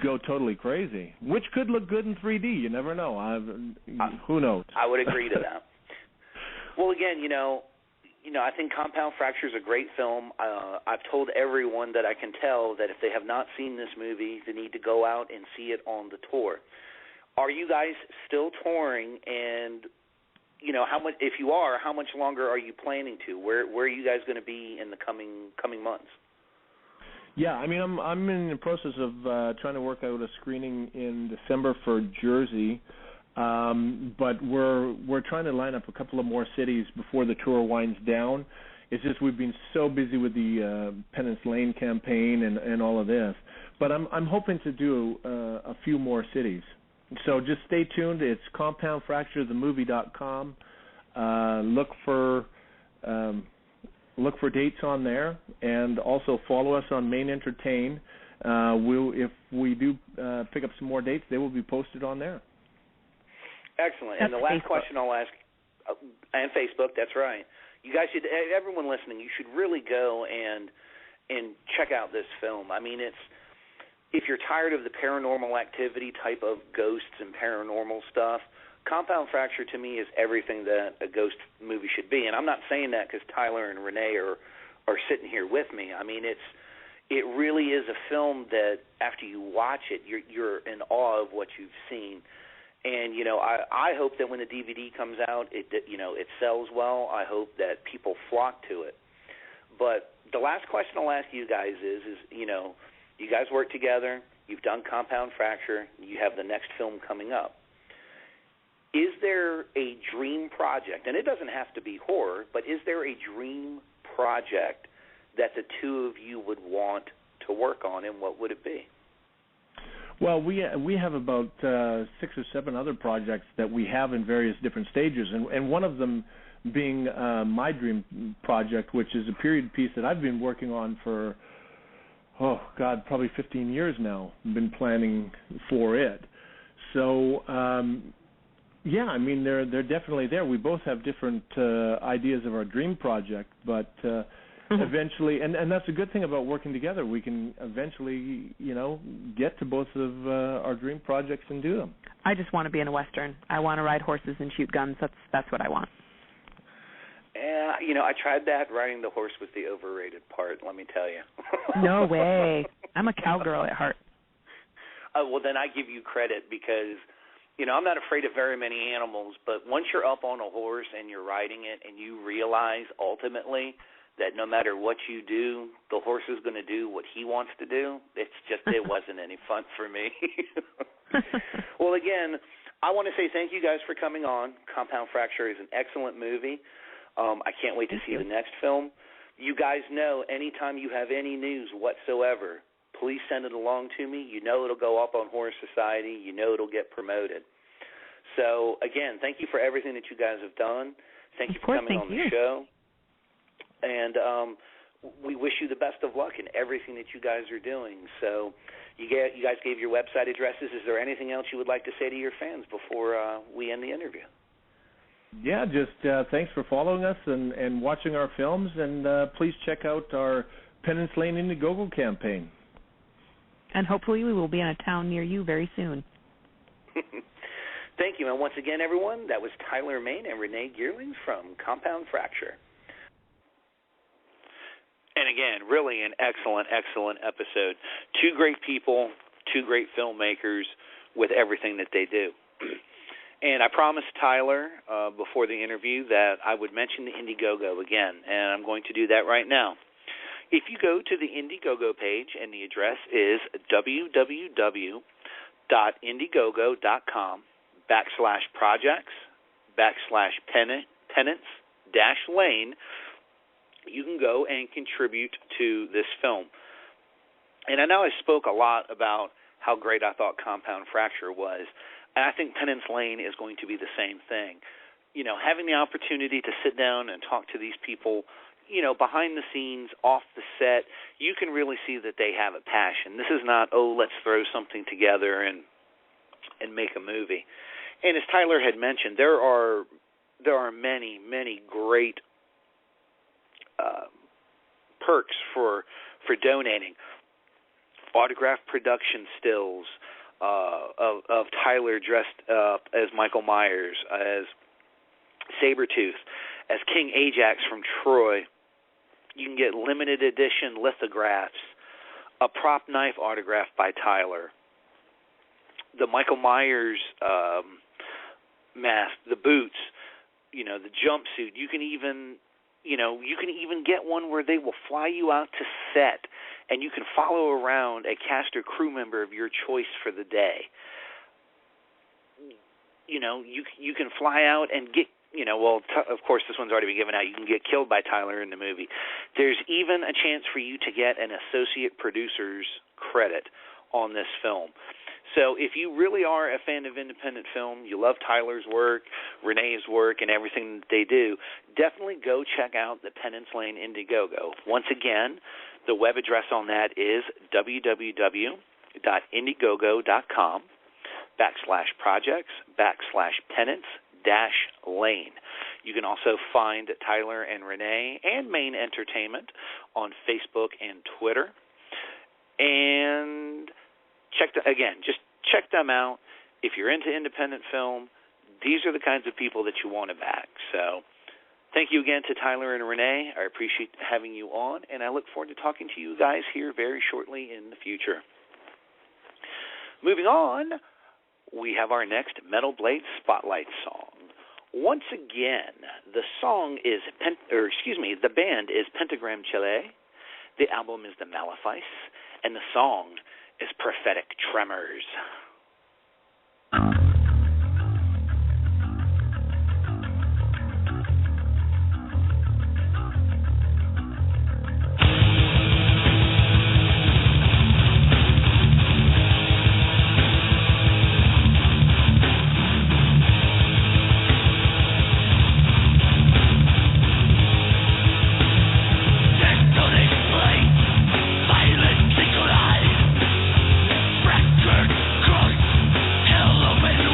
go totally crazy, which could look good in 3D. You never know. Who knows? I would agree to that. Well, again, you know, I think Compound Fracture is a great film. I've told everyone that I can tell that if they have not seen this movie, they need to go out and see it on the tour. Are you guys still touring? And you know, how much? If you are, how much longer are you planning to? Where are you guys going to be in the coming months? Yeah, I mean, I'm in the process of trying to work out a screening in December for Jersey. But we're trying to line up a couple of more cities before the tour winds down. It's just we've been so busy with the Penance Lane campaign and all of this. But I'm hoping to do a few more cities. So just stay tuned. It's compoundfracturethemovie.com. Look for dates on there, and also follow us on Main Entertain. If we do pick up some more dates, they will be posted on there. Excellent. That's and the last Facebook. question I'll ask, and Facebook, that's right. You guys should, everyone listening, you should really go and check out this film. I mean, if you're tired of the paranormal activity type of ghosts and paranormal stuff, Compound Fracture to me is everything that a ghost movie should be. And I'm not saying that because Tyler and Renee are sitting here with me. I mean, it really is a film that after you watch it, you're in awe of what you've seen. And, you know, I hope that when the DVD comes out, it sells well. I hope that people flock to it. But the last question I'll ask you guys is, you know, you guys work together. You've done Compound Fracture. You have the next film coming up. Is there a dream project, and it doesn't have to be horror, but is there a dream project that the two of you would want to work on, and what would it be? Well, we have about 6 or 7 other projects that we have in various different stages, and one of them being my dream project, which is a period piece that I've been working on for, probably 15 years now. I've been planning for it. So, yeah, I mean, they're definitely there. We both have different ideas of our dream project, but eventually, and that's a good thing about working together. We can eventually, you know, get to both of our dream projects and do them. I just want to be in a Western. I want to ride horses and shoot guns. That's what I want. You know, I tried that. Riding the horse was the overrated part, let me tell you. No way. I'm a cowgirl at heart. Well, then I give you credit because, you know, I'm not afraid of very many animals, but once you're up on a horse and you're riding it and you realize ultimately that no matter what you do, the horse is going to do what he wants to do, it wasn't any fun for me. Well, again, I want to say thank you guys for coming on. Compound Fracture is an excellent movie. I can't wait to see the next film. You guys know anytime you have any news whatsoever, please send it along to me. You know it'll go up on Horror Society. You know it'll get promoted. So, again, thank you for everything that you guys have done. Thank you for coming on the show. And we wish you the best of luck in everything that you guys are doing. So you guys gave your website addresses. Is there anything else you would like to say to your fans before we end the interview? Yeah, just thanks for following us and watching our films, and please check out our Penance Lane Indiegogo campaign. And hopefully we will be in a town near you very soon. Thank you. And once again, everyone, that was Tyler Main and Renee Geerlings from Compound Fracture. And again, really an excellent, excellent episode. Two great people, two great filmmakers with everything that they do. And I promised Tyler before the interview that I would mention the Indiegogo again, and I'm going to do that right now. If you go to the Indiegogo page, and the address is www.indiegogo.com/projects/penance-lane, you can go and contribute to this film. And I know I spoke a lot about how great I thought Compound Fracture was, and I think Penance Lane is going to be the same thing. You know, having the opportunity to sit down and talk to these people behind the scenes, off the set, you can really see that they have a passion. This is not, let's throw something together and make a movie. And as Tyler had mentioned, there are many, many great perks for donating. Autographed production stills of Tyler dressed up as Michael Myers, as Sabretooth, as King Ajax from Troy. You can get limited edition lithographs, a prop knife autographed by Tyler, the Michael Myers mask, the boots, the jumpsuit. You can even get one where they will fly you out to set, and you can follow around a cast or crew member of your choice for the day. You can fly out and get, of course this one's already been given out. You can get killed by Tyler in the movie. There's even a chance for you to get an associate producer's credit on this film. So if you really are a fan of independent film, you love Tyler's work, Renee's work, and everything that they do, definitely go check out the Penance Lane Indiegogo. Once again, the web address on that is www.indiegogo.com/projects/penance-lane. You can also find Tyler and Renee and Main Entertainment on Facebook and Twitter. And just check them out. If you're into independent film, these are the kinds of people that you want to back. So thank you again to Tyler and Renee. I appreciate having you on, and I look forward to talking to you guys here very shortly in the future. Moving on, we have our next Metal Blade Spotlight song. Once again, the band is Pentagram Chile, the album is The Malefice, and the song is Prophetic Tremors. Fractured, crushed, hell of an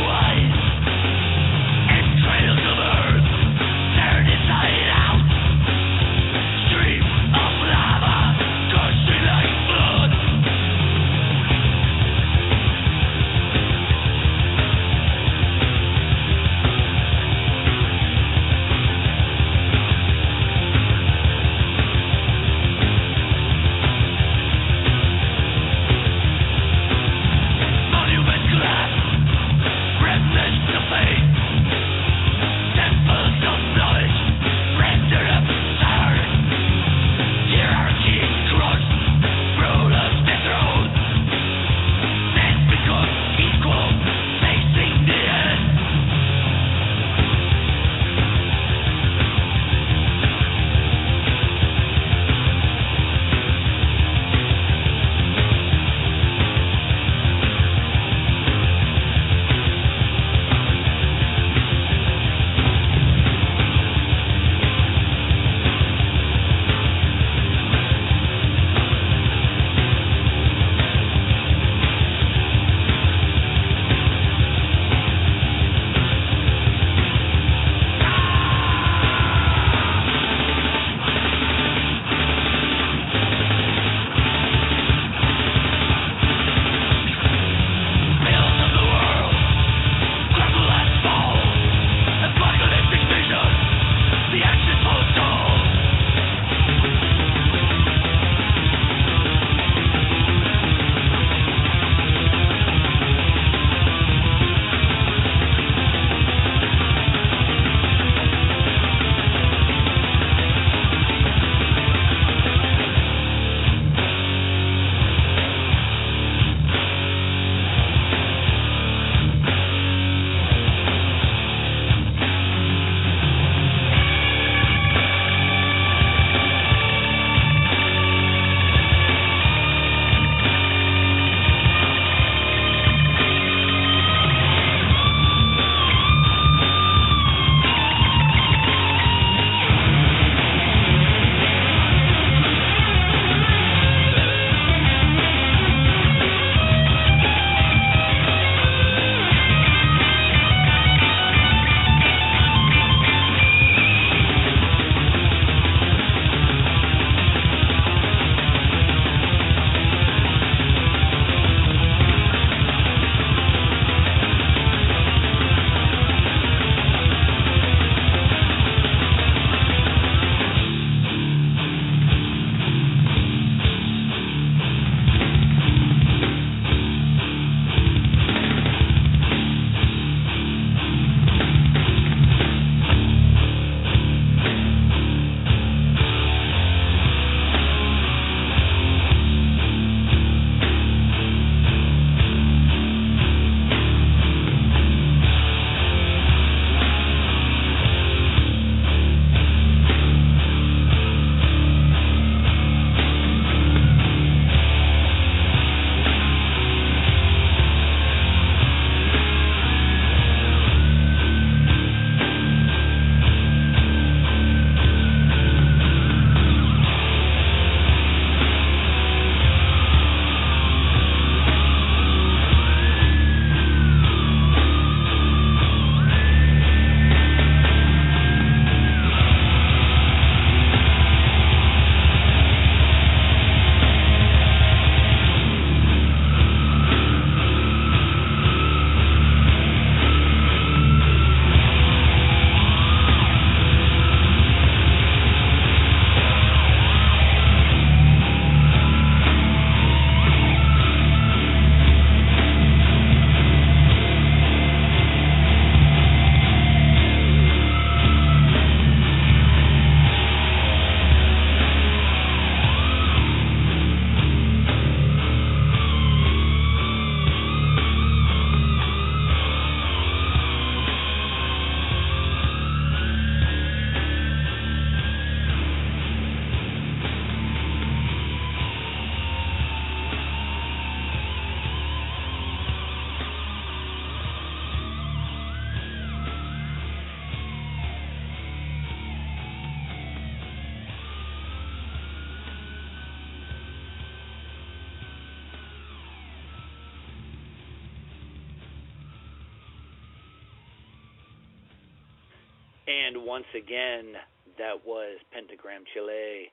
And once again, that was Pentagram Chile.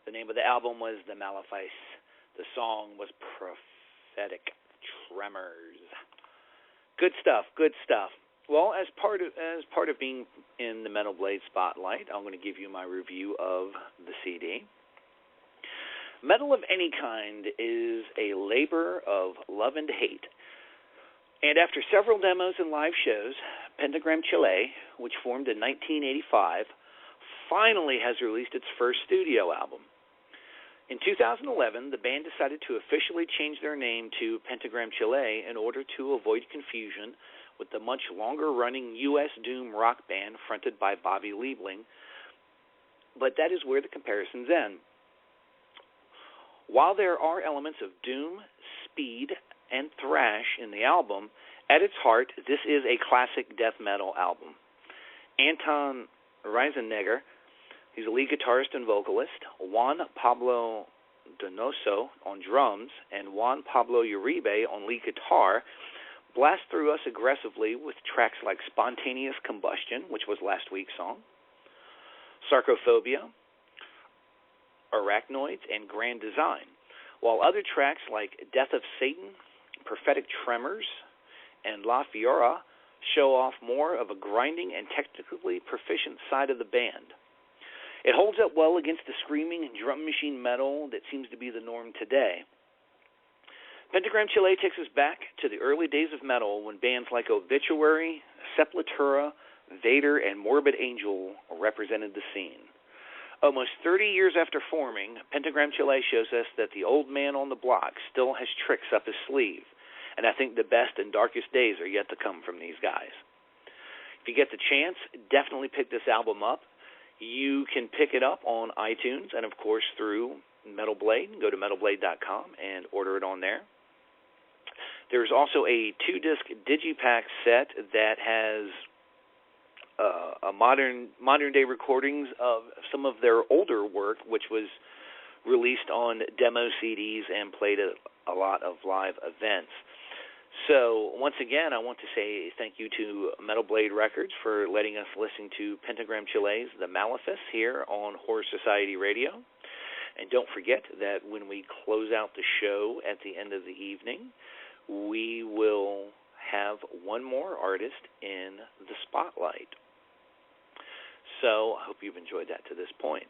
The name of the album was The Malefice. The song was Prophetic Tremors. Good stuff, good stuff. Well, as part of being in the Metal Blade spotlight, I'm going to give you my review of the CD. Metal of any kind is a labor of love and hate. And after several demos and live shows, Pentagram Chile, which formed in 1985, finally has released its first studio album. In 2011, the band decided to officially change their name to Pentagram Chile in order to avoid confusion with the much longer-running U.S. doom rock band fronted by Bobby Liebling, but that is where the comparisons end. While there are elements of doom, speed, and thrash in the album, at its heart, this is a classic death metal album. Anton Reisenegger, he's a lead guitarist and vocalist, Juan Pablo Donoso on drums, and Juan Pablo Uribe on lead guitar, blast through us aggressively with tracks like Spontaneous Combustion, which was last week's song, Sarcophobia, Arachnoids, and Grand Design, while other tracks like Death of Satan, Prophetic Tremors, and La Fiora show off more of a grinding and technically proficient side of the band. It holds up well against the screaming and drum machine metal that seems to be the norm today. Pentagram Chile takes us back to the early days of metal when bands like Obituary, Sepultura, Vader, and Morbid Angel represented the scene. Almost 30 years after forming, Pentagram Chile shows us that the old man on the block still has tricks up his sleeve, and I think the best and darkest days are yet to come from these guys. If you get the chance, definitely pick this album up. You can pick it up on iTunes and, of course, through Metal Blade. Go to metalblade.com and order it on there. There's also a 2-disc digipack set that has a modern-day recordings of some of their older work, which was released on demo CDs and played at a lot of live events. So, once again, I want to say thank you to Metal Blade Records for letting us listen to Pentagram Chile's The Malefice here on Horror Society Radio. And don't forget that when we close out the show at the end of the evening, we will have one more artist in the spotlight. So, I hope you've enjoyed that to this point.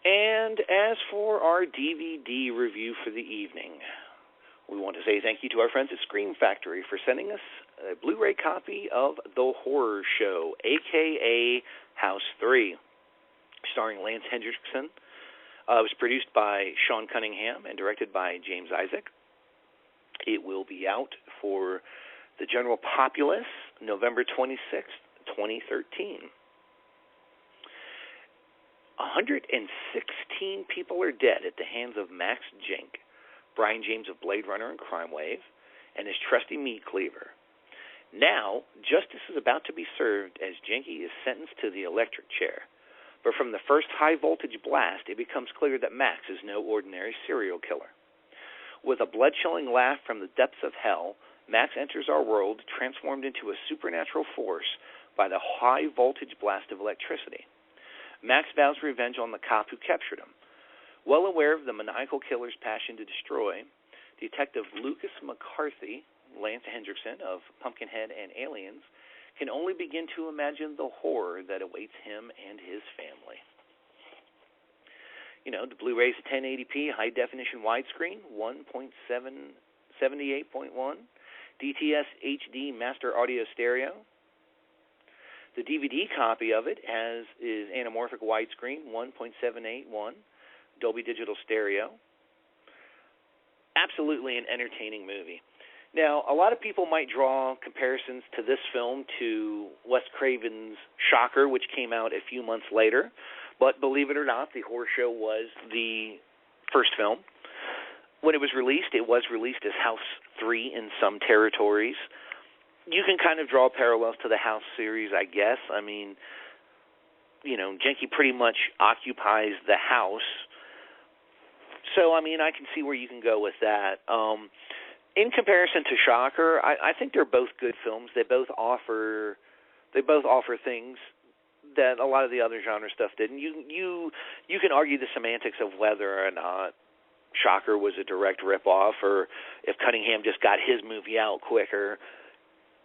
And as for our DVD review for the evening, we want to say thank you to our friends at Scream Factory for sending us a Blu-ray copy of The Horror Show, a.k.a. House 3, starring Lance Hendrickson. It was produced by Sean Cunningham and directed by James Isaac. It will be out for the general populace November 26th, 2013. 116 people are dead at the hands of Max Jink, Brian James of Blade Runner and Crime Wave, and his trusty meat cleaver. Now, justice is about to be served as Jinky is sentenced to the electric chair. But from the first high-voltage blast, it becomes clear that Max is no ordinary serial killer. With a blood-chilling laugh from the depths of hell, Max enters our world transformed into a supernatural force by the high-voltage blast of electricity. Max vows revenge on the cop who captured him. Well aware of the maniacal killer's passion to destroy, Detective Lucas McCarthy, Lance Hendrickson of Pumpkinhead and Aliens, can only begin to imagine the horror that awaits him and his family. You know, the Blu-ray's a 1080p high-definition widescreen, 1.78.1, DTS HD Master Audio Stereo. The DVD copy of it is anamorphic widescreen, 1.781, Dolby Digital Stereo. Absolutely an entertaining movie. Now, a lot of people might draw comparisons to this film to Wes Craven's Shocker, which came out a few months later. But believe it or not, The Horror Show was the first film. When it was released as House 3 in some territories. You can kind of draw parallels to the House series, I guess. I mean, you know, Jenke pretty much occupies the house. So, I mean, I can see where you can go with that. In comparison to Shocker, I think they're both good films. They both offer They both offer things that a lot of the other genre stuff didn't. You can argue the semantics of whether or not Shocker was a direct ripoff, or if Cunningham just got his movie out quicker.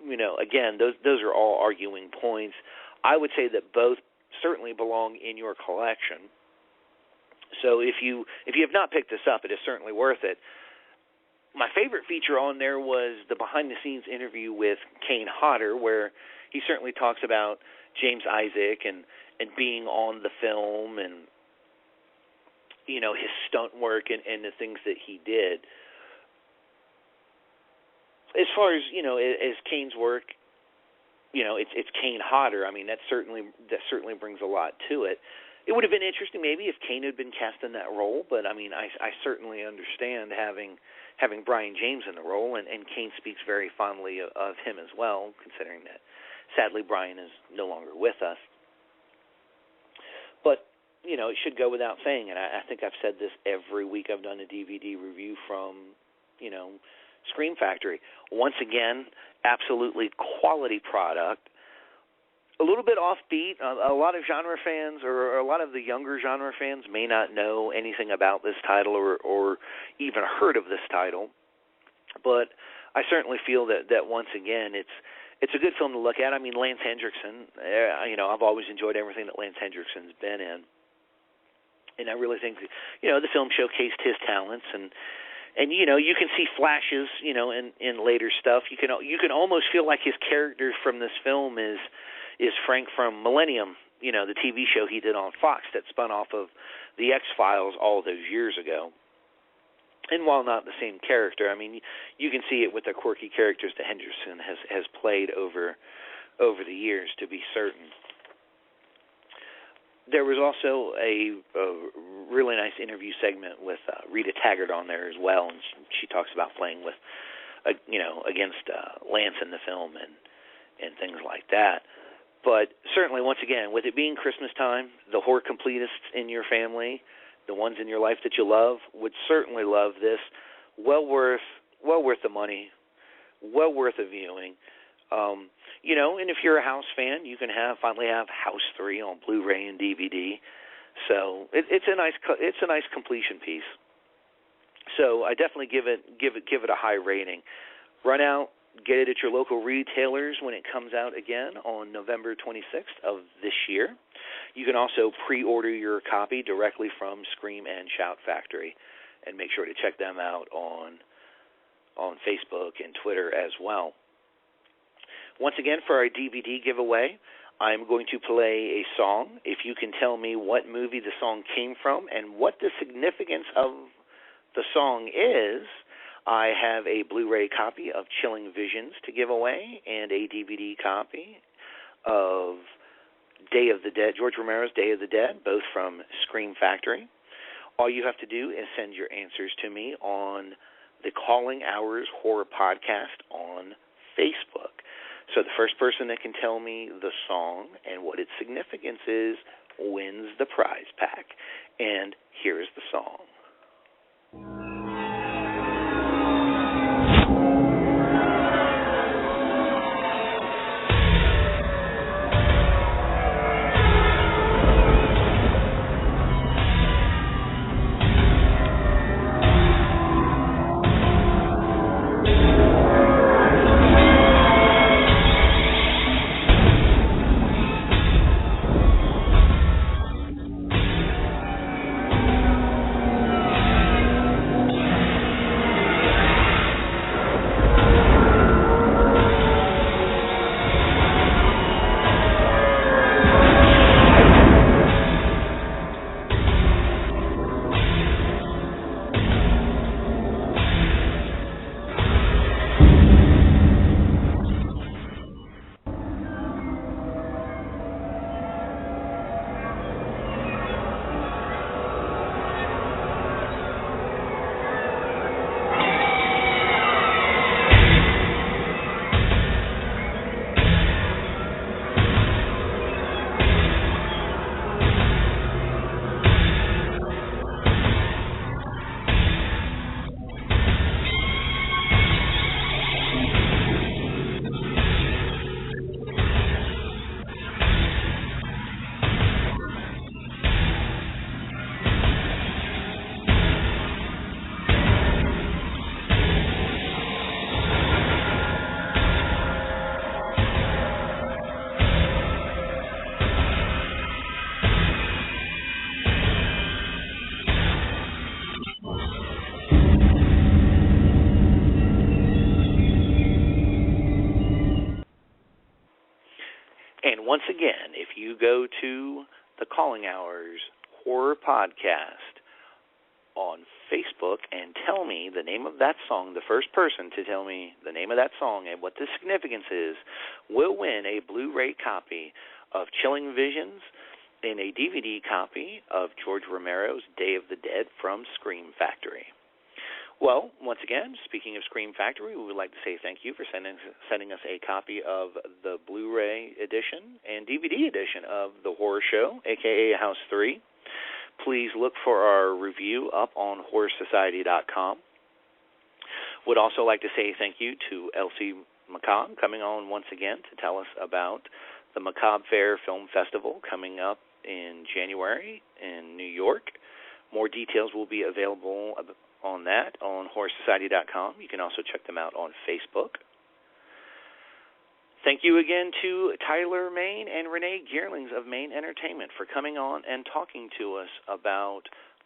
Again, those are all arguing points. I would say that both certainly belong in your collection. So if you have not picked this up, it is certainly worth it. My favorite feature on there was the behind-the-scenes interview with Kane Hodder, where he certainly talks about James Isaac and being on the film and, his stunt work and the things that he did. As far as, as Kane's work, it's Kane Hodder. I mean, that certainly brings a lot to it. It would have been interesting maybe if Kane had been cast in that role, but I mean, I certainly understand having Brian James in the role, and Kane speaks very fondly of him as well, considering that sadly Brian is no longer with us. But, it should go without saying, and I think I've said this every week I've done a DVD review from, Scream Factory. Once again, absolutely quality product. A little bit offbeat. A lot of genre fans, or a lot of the younger genre fans, may not know anything about this title or even heard of this title. But I certainly feel that once again, it's a good film to look at. I mean, Lance Hendrickson, I've always enjoyed everything that Lance Hendrickson's been in. And I really think, the film showcased his talents, and you can see flashes, in later stuff. You can almost feel like his character from this film is Frank from Millennium, the TV show he did on Fox that spun off of the X-Files all those years ago. And while not the same character, I mean, you can see it with the quirky characters that Henderson has played over the years, to be certain. There was also a really nice interview segment with Rita Taggart on there as well, and she talks about playing with, against Lance in the film and things like that. But certainly, once again, with it being Christmas time, the horror completists in your family, the ones in your life that you love, would certainly love this. Well worth the money, well worth a viewing. And if you're a House fan, you can finally have House 3 on Blu-ray and DVD. So it's a nice completion piece. So I definitely give it a high rating. Run out, get it at your local retailers when it comes out again on November 26th of this year. You can also pre-order your copy directly from Scream and Shout Factory, and make sure to check them out on Facebook and Twitter as well. Once again, for our DVD giveaway, I'm going to play a song. If you can tell me what movie the song came from and what the significance of the song is, I have a Blu-ray copy of Chilling Visions to give away and a DVD copy of Day of the Dead, George Romero's Day of the Dead, both from Scream Factory. All you have to do is send your answers to me on the Calling Hours Horror Podcast on Facebook. So the first person that can tell me the song and what its significance is wins the prize pack. And here is the song. again, if you go to the Calling Hours Horror Podcast on Facebook and tell me the name of that song, the first person to tell me the name of that song and what the significance is, will win a Blu-ray copy of Chilling Visions and a DVD copy of George Romero's Day of the Dead from Scream Factory. Well, once again, speaking of Scream Factory, we would like to say thank you for sending us a copy of the Blu-ray edition and DVD edition of The Horror Show, a.k.a. House 3. Please look for our review up on HorrorSociety.com. Would also like to say thank you to Elsie Macabre coming on once again to tell us about the Macabre Fair Film Festival coming up in January in New York. More details will be available on that on HorrorSociety.com. You can also check them out on Facebook. Thank you again to Tyler Main and Renee Geerlings of Main Entertainment for coming on and talking to us about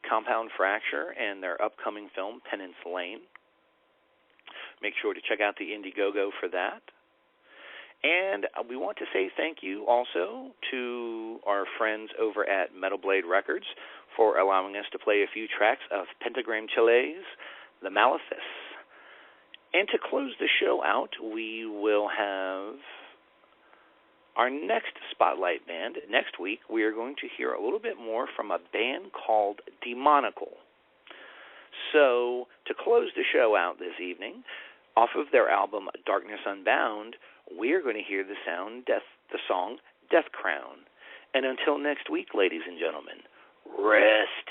Compound Fracture and their upcoming film, Penance Lane. Make sure to check out the Indiegogo for that. And we want to say thank you also to our friends over at Metal Blade Records for allowing us to play a few tracks of Pentagram Chile's The Malefice. And to close the show out, we will have our next spotlight band. Next week, we are going to hear a little bit more from a band called Demonical. So, to close the show out this evening, off of their album Darkness Unbound, we are going to hear the song Death Crown. And until next week, ladies and gentlemen, rest